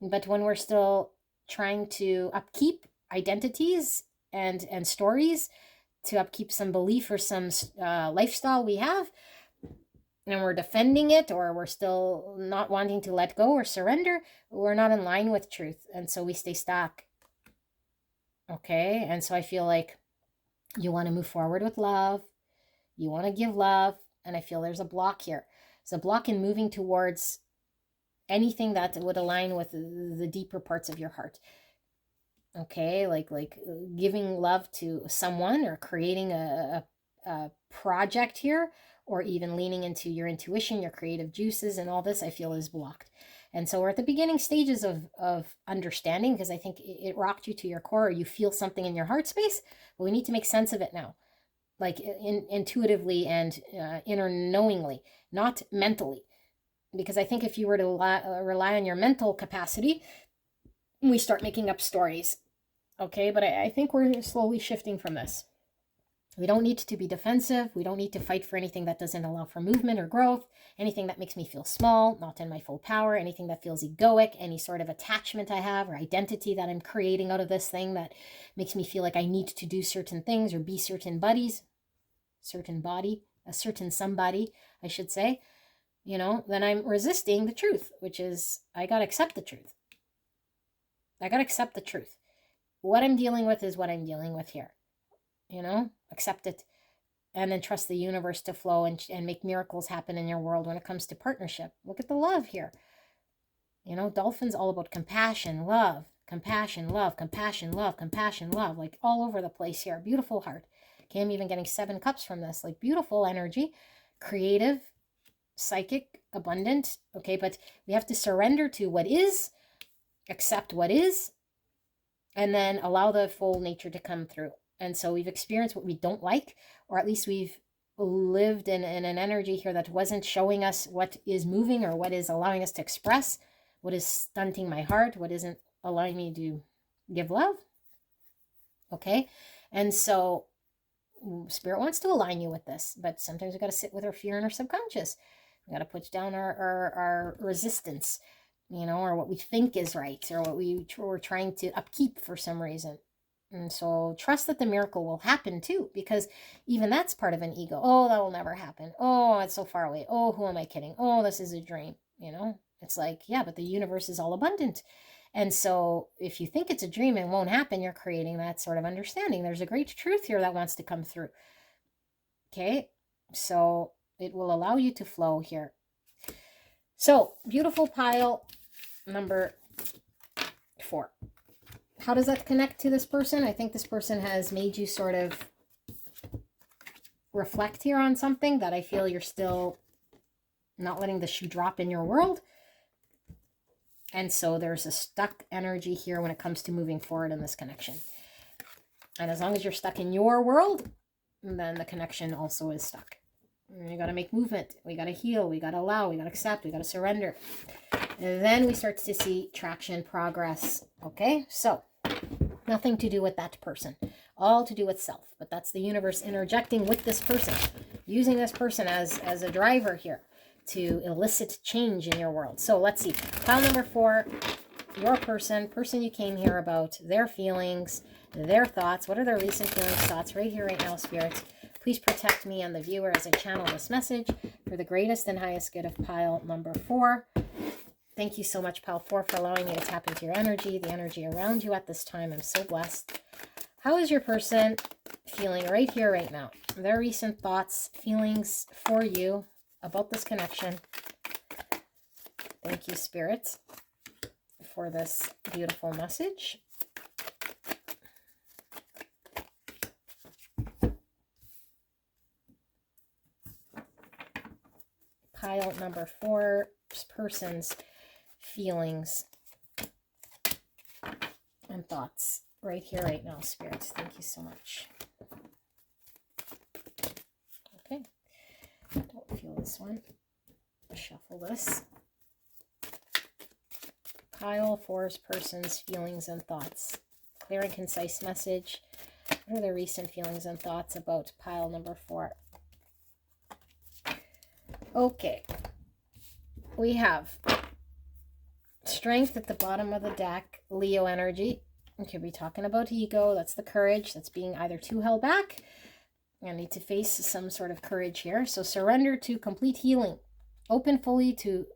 But when we're still trying to upkeep identities and stories, to upkeep some belief or some lifestyle we have, and we're defending it, or we're still not wanting to let go or surrender, we're not in line with truth. And so we stay stuck. Okay, and so I feel like you want to move forward with love. You want to give love. And I feel there's a block here. There's a block in moving towards anything that would align with the deeper parts of your heart. Okay, like giving love to someone, or creating a project here, or even leaning into your intuition, your creative juices, and all this, I feel is blocked. And so we're at the beginning stages of understanding, because I think it rocked you to your core, or you feel something in your heart space, but we need to make sense of it now, like intuitively and inner knowingly, not mentally. Because I think if you were to rely on your mental capacity, we start making up stories. Okay, but I think we're slowly shifting from this. We don't need to be defensive. We don't need to fight for anything that doesn't allow for movement or growth, anything that makes me feel small, not in my full power, anything that feels egoic, any sort of attachment I have or identity that I'm creating out of this thing that makes me feel like I need to do certain things or be certain buddies, certain body, a certain somebody, I should say, then I'm resisting the truth, which is I got to accept the truth. I got to accept the truth. What I'm dealing with is what I'm dealing with here. Accept it, and then trust the universe to flow and make miracles happen in your world when it comes to partnership. Look at the love here. Dolphin's all about compassion, love, compassion, love, compassion, love, compassion, love, like all over the place here. Beautiful heart. Okay, I'm even getting 7 cups from this, like beautiful energy, creative, psychic, abundant. Okay, but we have to surrender to what is, accept what is, and then allow the full nature to come through. And so we've experienced what we don't like, or at least we've lived in an energy here that wasn't showing us what is moving or what is allowing us to express, what is stunting my heart, what isn't allowing me to give love. Okay, and so Spirit wants to align you with this, but sometimes we got to sit with our fear in our subconscious. We got to put down our resistance, or what we think is right, or what we're trying to upkeep for some reason. And so trust that the miracle will happen too, because even that's part of an ego. Oh, that will never happen. Oh, it's so far away. Oh, who am I kidding? Oh, this is a dream. It's like, yeah, but the universe is all abundant. And so if you think it's a dream and won't happen, you're creating that sort of understanding. There's a great truth here that wants to come through. Okay, so it will allow you to flow here. So beautiful pile number 4. How does that connect to this person? I think this person has made you sort of reflect here on something that I feel you're still not letting the shoe drop in your world. And so there's a stuck energy here when it comes to moving forward in this connection. And as long as you're stuck in your world, then the connection also is stuck. You got to make movement. We got to heal. We got to allow. We got to accept. We got to surrender. And then we start to see traction, progress. Okay, so nothing to do with that person. All to do with self. But that's the universe interjecting with this person. Using this person as a driver here to elicit change in your world. So let's see. Pile number 4, your person you came here about, their feelings, their thoughts. What are their recent feelings, thoughts right here, right now, Spirit? Please protect me and the viewer as I channel this message for the greatest and highest good of pile number 4. Thank you so much, pile 4, for allowing me to tap into your energy, the energy around you at this time. I'm so blessed. How is your person feeling right here, right now? Their recent thoughts, feelings for you about this connection. Thank you, Spirit, for this beautiful message. Pile number 4, person's feelings and thoughts right here, right now, Spirit. Thank you so much. Okay. Don't feel this one. Shuffle this. Pile 4's person's feelings and thoughts. Clear and concise message. What are the recent feelings and thoughts about pile number 4? Okay. We have strength at the bottom of the deck. Leo energy. We could be talking about ego. That's the courage that's being either too held back. I need to face some sort of courage here. So surrender to complete healing. Open fully to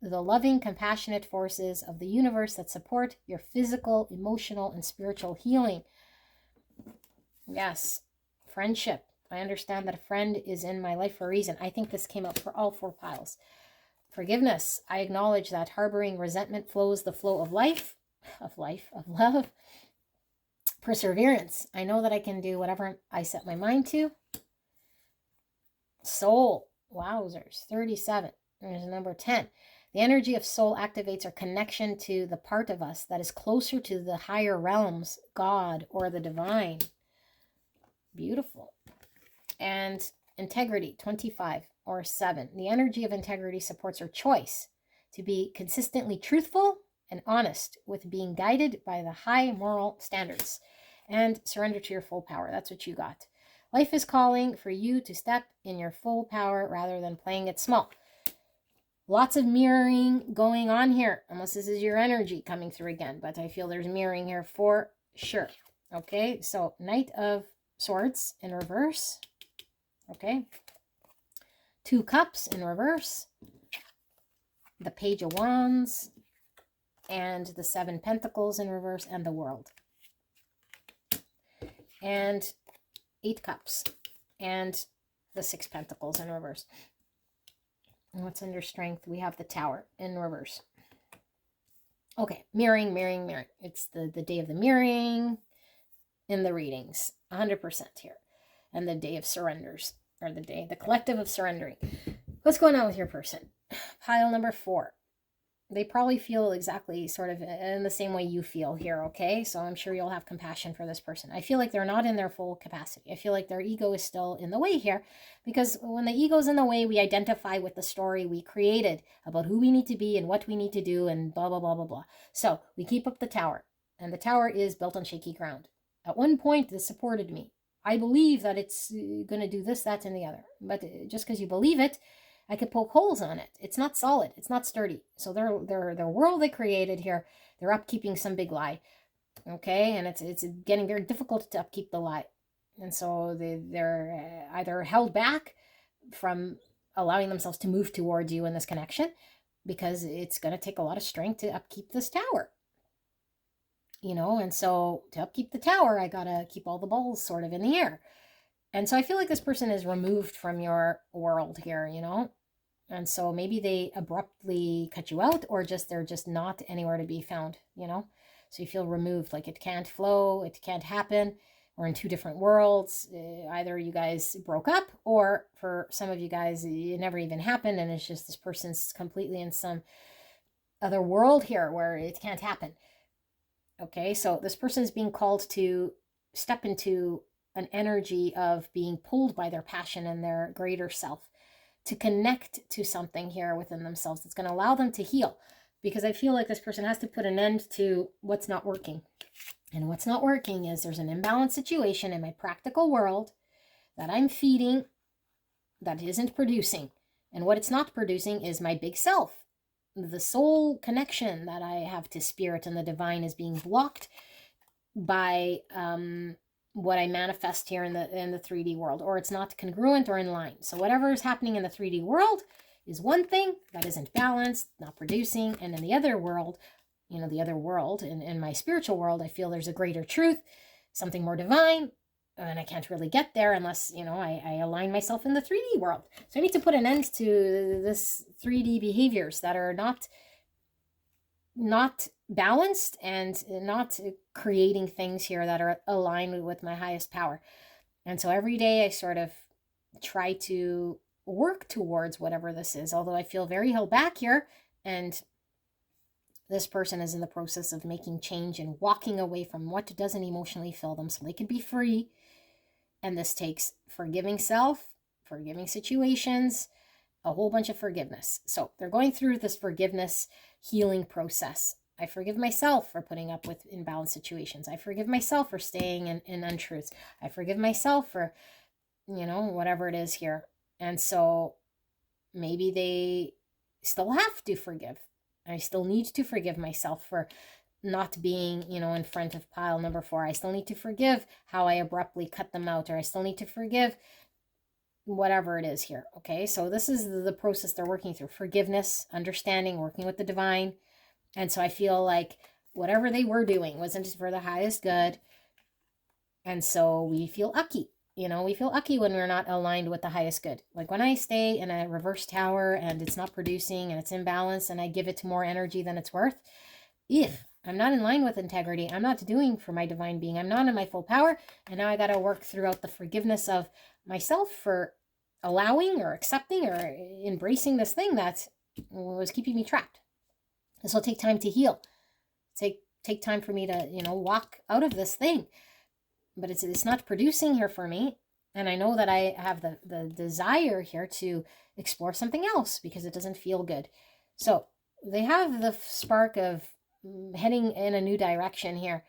the loving, compassionate forces of the universe that support your physical, emotional, and spiritual healing. Yes. Friendship. I understand that a friend is in my life for a reason. I think this came up for all 4 piles. Forgiveness. I acknowledge that harboring resentment flows the flow of life, of love. Perseverance. I know that I can do whatever I set my mind to. Soul. Wowzers. 37. There's number 10. The energy of soul activates our connection to the part of us that is closer to the higher realms, God, or the divine. Beautiful. And integrity, 25 or 7. The energy of integrity supports our choice to be consistently truthful and honest with being guided by the high moral standards. And surrender to your full power. That's what you got. Life is calling for you to step in your full power rather than playing it small. Lots of mirroring going on here, unless this is your energy coming through again. But I feel there's mirroring here for sure. Okay, so Knight of Swords in reverse. Okay. 2 Cups in reverse. The Page of Wands. And the 7 Pentacles in reverse. And the World. And 8 Cups. And the 6 Pentacles in reverse. And what's under strength? We have the Tower in reverse. Okay, mirroring. It's the day of the mirroring in the readings. 100% here. And the day of surrenders. Or the collective of surrendering. What's going on with your person? Pile number 4. They probably feel exactly sort of in the same way you feel here, okay? So I'm sure you'll have compassion for this person. I feel like they're not in their full capacity. I feel like their ego is still in the way here, because when the ego's in the way, we identify with the story we created about who we need to be and what we need to do and blah, blah, blah, blah, blah. So we keep up the tower, and the tower is built on shaky ground. At one point, this supported me. I believe that it's going to do this, that, and the other. But just because you believe it, I could poke holes on it. It's not solid. It's not sturdy. So their world they created here, they're upkeeping some big lie. Okay? And it's getting very difficult to upkeep the lie. And so they're either held back from allowing themselves to move towards you in this connection, because it's going to take a lot of strength to upkeep this tower. You know, and so to upkeep the tower, I got to keep all the balls sort of in the air. And so I feel like this person is removed from your world here, you know. And so maybe they abruptly cut you out, or they're just not anywhere to be found, you know. So you feel removed, like it can't flow, it can't happen. We're in 2 different worlds. Either you guys broke up, or for some of you guys, it never even happened. And it's just this person's completely in some other world here where it can't happen. Okay, so this person is being called to step into an energy of being pulled by their passion and their greater self, to connect to something here within themselves that's going to allow them to heal. Because I feel like this person has to put an end to what's not working. And what's not working is there's an imbalanced situation in my practical world that I'm feeding that isn't producing. And what it's not producing is my big self. The soul connection that I have to spirit and the divine is being blocked by what I manifest here in the 3D world, or it's not congruent or in line. So whatever is happening in the 3D world is one thing that isn't balanced, not producing, and in the other world, the other world, in my spiritual world, I feel there's a greater truth, something more divine, and I can't really get there unless, I align myself in the 3D world. So I need to put an end to this 3D behaviors that are not balanced and not creating things here that are aligned with my highest power. And so every day I sort of try to work towards whatever this is, although I feel very held back here. And this person is in the process of making change and walking away from what doesn't emotionally fill them so they can be free. And this takes forgiving self, forgiving situations, a whole bunch of forgiveness. So they're going through this forgiveness healing process. I forgive myself for putting up with imbalanced situations. I forgive myself for staying in untruths. I forgive myself for, whatever it is here. And so maybe they still have to forgive. I still need to forgive myself for not being, in front of pile number 4. I still need to forgive how I abruptly cut them out, or I still need to forgive whatever it is here. Okay, so this is the process they're working through: forgiveness, understanding, working with the divine. And so I feel like whatever they were doing wasn't for the highest good. And so we feel ucky. We feel ucky when we're not aligned with the highest good. Like when I stay in a reverse tower and it's not producing and it's imbalanced and I give it more energy than it's worth, if I'm not in line with integrity, I'm not doing for my divine being, I'm not in my full power, and now I got to work throughout the forgiveness of myself for allowing or accepting or embracing this thing that was keeping me trapped. This will take time to heal. Take time for me to, walk out of this thing. But it's not producing here for me. And I know that I have the desire here to explore something else because it doesn't feel good. So they have the spark of heading in a new direction here,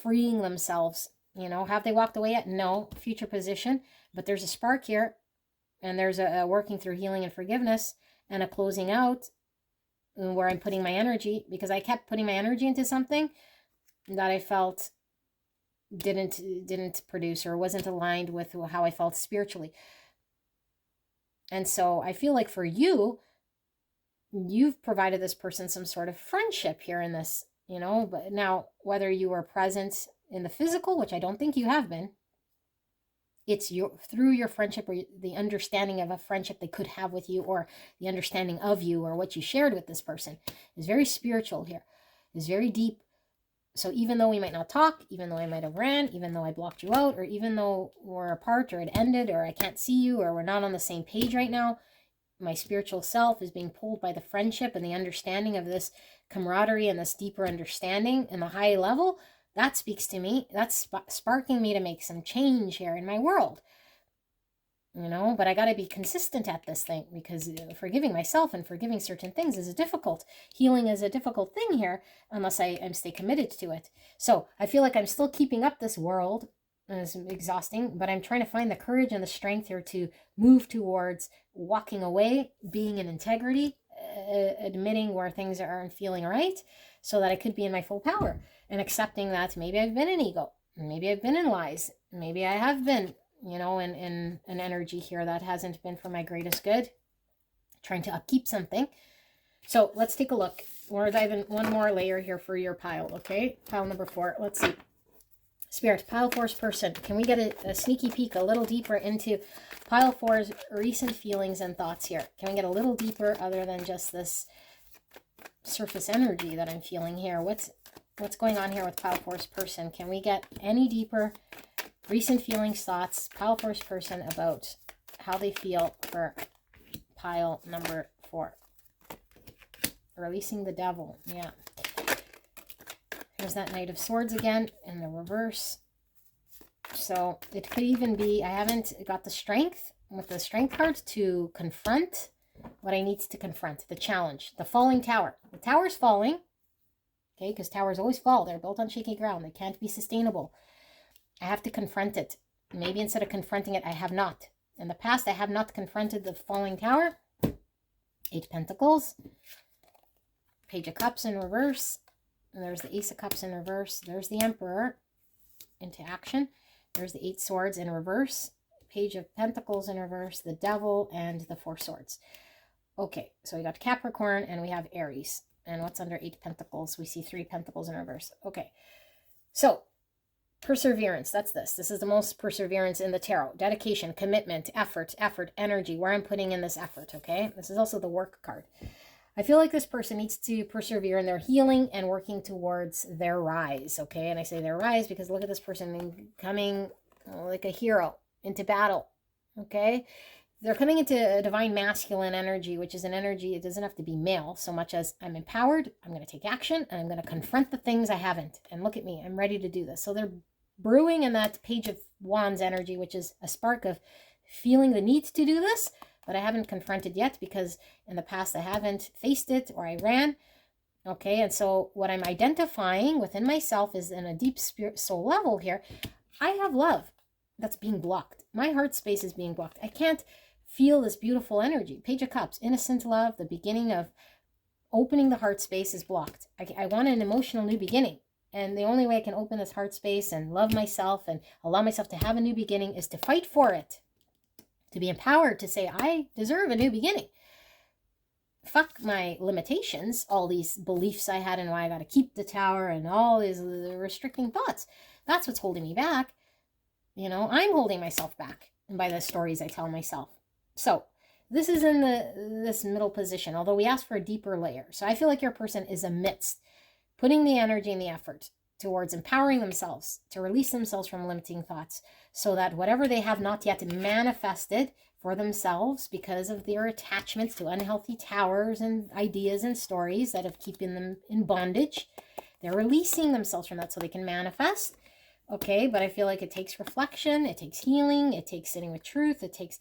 freeing themselves. Have they walked away yet? No. Future position. But there's a spark here, and there's a working through healing and forgiveness and a closing out where I'm putting my energy, because I kept putting my energy into something that I felt didn't produce or wasn't aligned with how I felt spiritually. And so I feel like for you've provided this person some sort of friendship here in this, but now whether you were present in the physical, which I don't think you have been, it's through your friendship or the understanding of a friendship they could have with you, or the understanding of you or what you shared with this person is very spiritual here, is very deep. So even though we might not talk, even though I might have ran, even though I blocked you out, or even though we're apart or it ended or I can't see you or we're not on the same page right now, my spiritual self is being pulled by the friendship and the understanding of this camaraderie and this deeper understanding in the high level. That speaks to me. That's sparking me to make some change here in my world. But I got to be consistent at this thing, because forgiving myself and forgiving certain things is difficult. Healing is a difficult thing here unless I stay committed to it. So I feel like I'm still keeping up this world, and it's exhausting, but I'm trying to find the courage and the strength here to move towards walking away, being in integrity, admitting where things aren't feeling right, so that I could be in my full power, and accepting that maybe I've been in ego, maybe I've been in lies, maybe I have been in an energy here that hasn't been for my greatest good, trying to upkeep something. So let's take a look. We're diving one more layer here for your pile, okay? Pile number 4. Let's see. Spirit, pile 4's person. Can we get a sneaky peek a little deeper into pile 4's recent feelings and thoughts here? Can we get a little deeper other than just this surface energy that I'm feeling here? What's going on here with pile 4's person? Can we get any deeper? Recent feelings, thoughts, pile 4's person about how they feel for pile number 4. Releasing the devil. Yeah. There's that Knight of Swords again in the reverse. So it could even be, I haven't got the strength with the Strength card to confront what I need to confront, the challenge, the falling tower. The tower's falling, okay, because towers always fall. They're built on shaky ground. They can't be sustainable. I have to confront it. Maybe instead of confronting it, I have not. In the past, I have not confronted the falling tower. 8 Pentacles. Page of Cups in reverse. And there's the Ace of Cups in reverse. There's the Emperor into action. There's the 8 Swords in reverse. Page of Pentacles in reverse. The Devil and the 4 Swords. Okay, so we got Capricorn and we have Aries. And what's under 8 Pentacles? We see 3 Pentacles in reverse. Okay, so perseverance, that's this. This is the most perseverance in the tarot. Dedication, commitment, effort, energy, where I'm putting in this effort, okay? This is also the work card. I feel like this person needs to persevere in their healing and working towards their rise, okay? And I say their rise because look at this person coming like a hero into battle, okay? They're coming into a divine masculine energy, which is an energy, it doesn't have to be male so much as I'm empowered, I'm going to take action, and I'm going to confront the things I haven't. And look at me, I'm ready to do this. So they're brewing in that Page of Wands energy, which is a spark of feeling the need to do this, but I haven't confronted yet because in the past I haven't faced it or I ran. Okay, and so what I'm identifying within myself is in a deep spirit soul level here, I have love that's being blocked. My heart space is being blocked. I can't feel this beautiful energy. Page of Cups, innocent love, the beginning of opening the heart space is blocked. I want an emotional new beginning. And the only way I can open this heart space and love myself and allow myself to have a new beginning is to fight for it. To be empowered to say, I deserve a new beginning. Fuck my limitations, all these beliefs I had and why I got to keep the tower and all these restricting thoughts. That's what's holding me back. You know, I'm holding myself back by the stories I tell myself. So this is in this middle position, although we asked for a deeper layer. So I feel like your person is amidst putting the energy and the effort towards empowering themselves to release themselves from limiting thoughts so that whatever they have not yet manifested for themselves because of their attachments to unhealthy towers and ideas and stories that have keeping them in bondage, they're releasing themselves from that so they can manifest. Okay, but I feel like it takes reflection, it takes healing, it takes sitting with truth, it takes,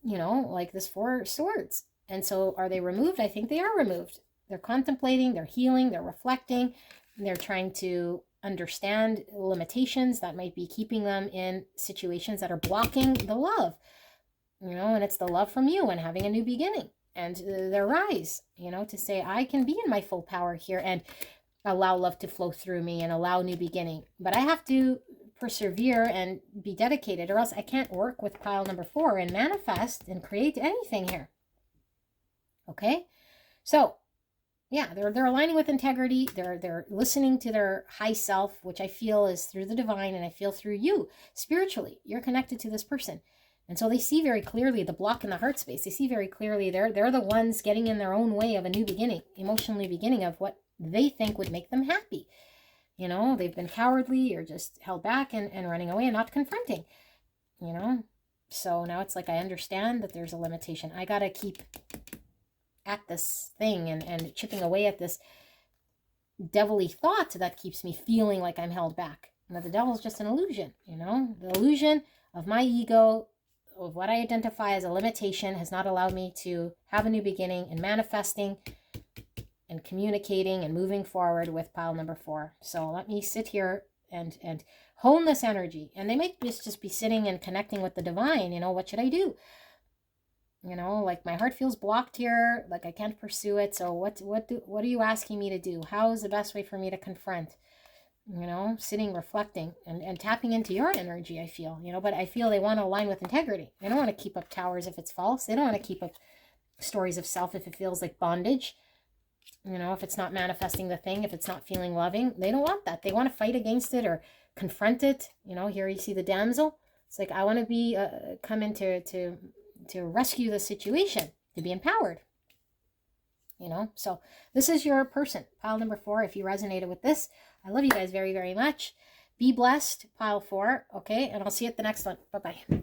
you know, like this 4 Swords. And so are they removed? I think they are removed. They're contemplating, they're healing, they're reflecting, they're trying to understand limitations that might be keeping them in situations that are blocking the love, you know, and it's the love from you and having a new beginning and their rise, you know, to say, I can be in my full power here and allow love to flow through me and allow new beginning. But I have to persevere and be dedicated or else I can't work with pile number 4 and manifest and create anything here. Okay, so yeah, they're aligning with integrity. They're listening to their high self, which I feel is through the divine, and I feel through you spiritually. You're connected to this person, and so they see very clearly the block in the heart space. They see very clearly they're the ones getting in their own way of a new beginning, emotional new beginning of what they think would make them happy. You know, they've been cowardly or just held back and running away and not confronting. You know, so now it's like I understand that there's a limitation. I gotta keep at this thing and chipping away at this devilly thought that keeps me feeling like I'm held back. Now the devil's just an illusion, you know, the illusion of my ego, of what I identify as a limitation has not allowed me to have a new beginning and manifesting and communicating and moving forward with pile number 4. So let me sit here and hone this energy. And they might just be sitting and connecting with the divine, you know, what should I do? You know, like my heart feels blocked here, like I can't pursue it. So what are you asking me to do? How is the best way for me to confront? You know, sitting, reflecting, and tapping into your energy, I feel, you know, but I feel they want to align with integrity. They don't want to keep up towers if it's false. They don't want to keep up stories of self if it feels like bondage. You know, if it's not manifesting the thing, if it's not feeling loving, they don't want that. They want to fight against it or confront it. You know, here you see the damsel. It's like, I want to be, come in to rescue the situation, to be empowered. You know, so this is your person, pile number 4. If you resonated with this, I love you guys very, very much. Be blessed, pile 4. Okay, and I'll see you at the next one. Bye-bye.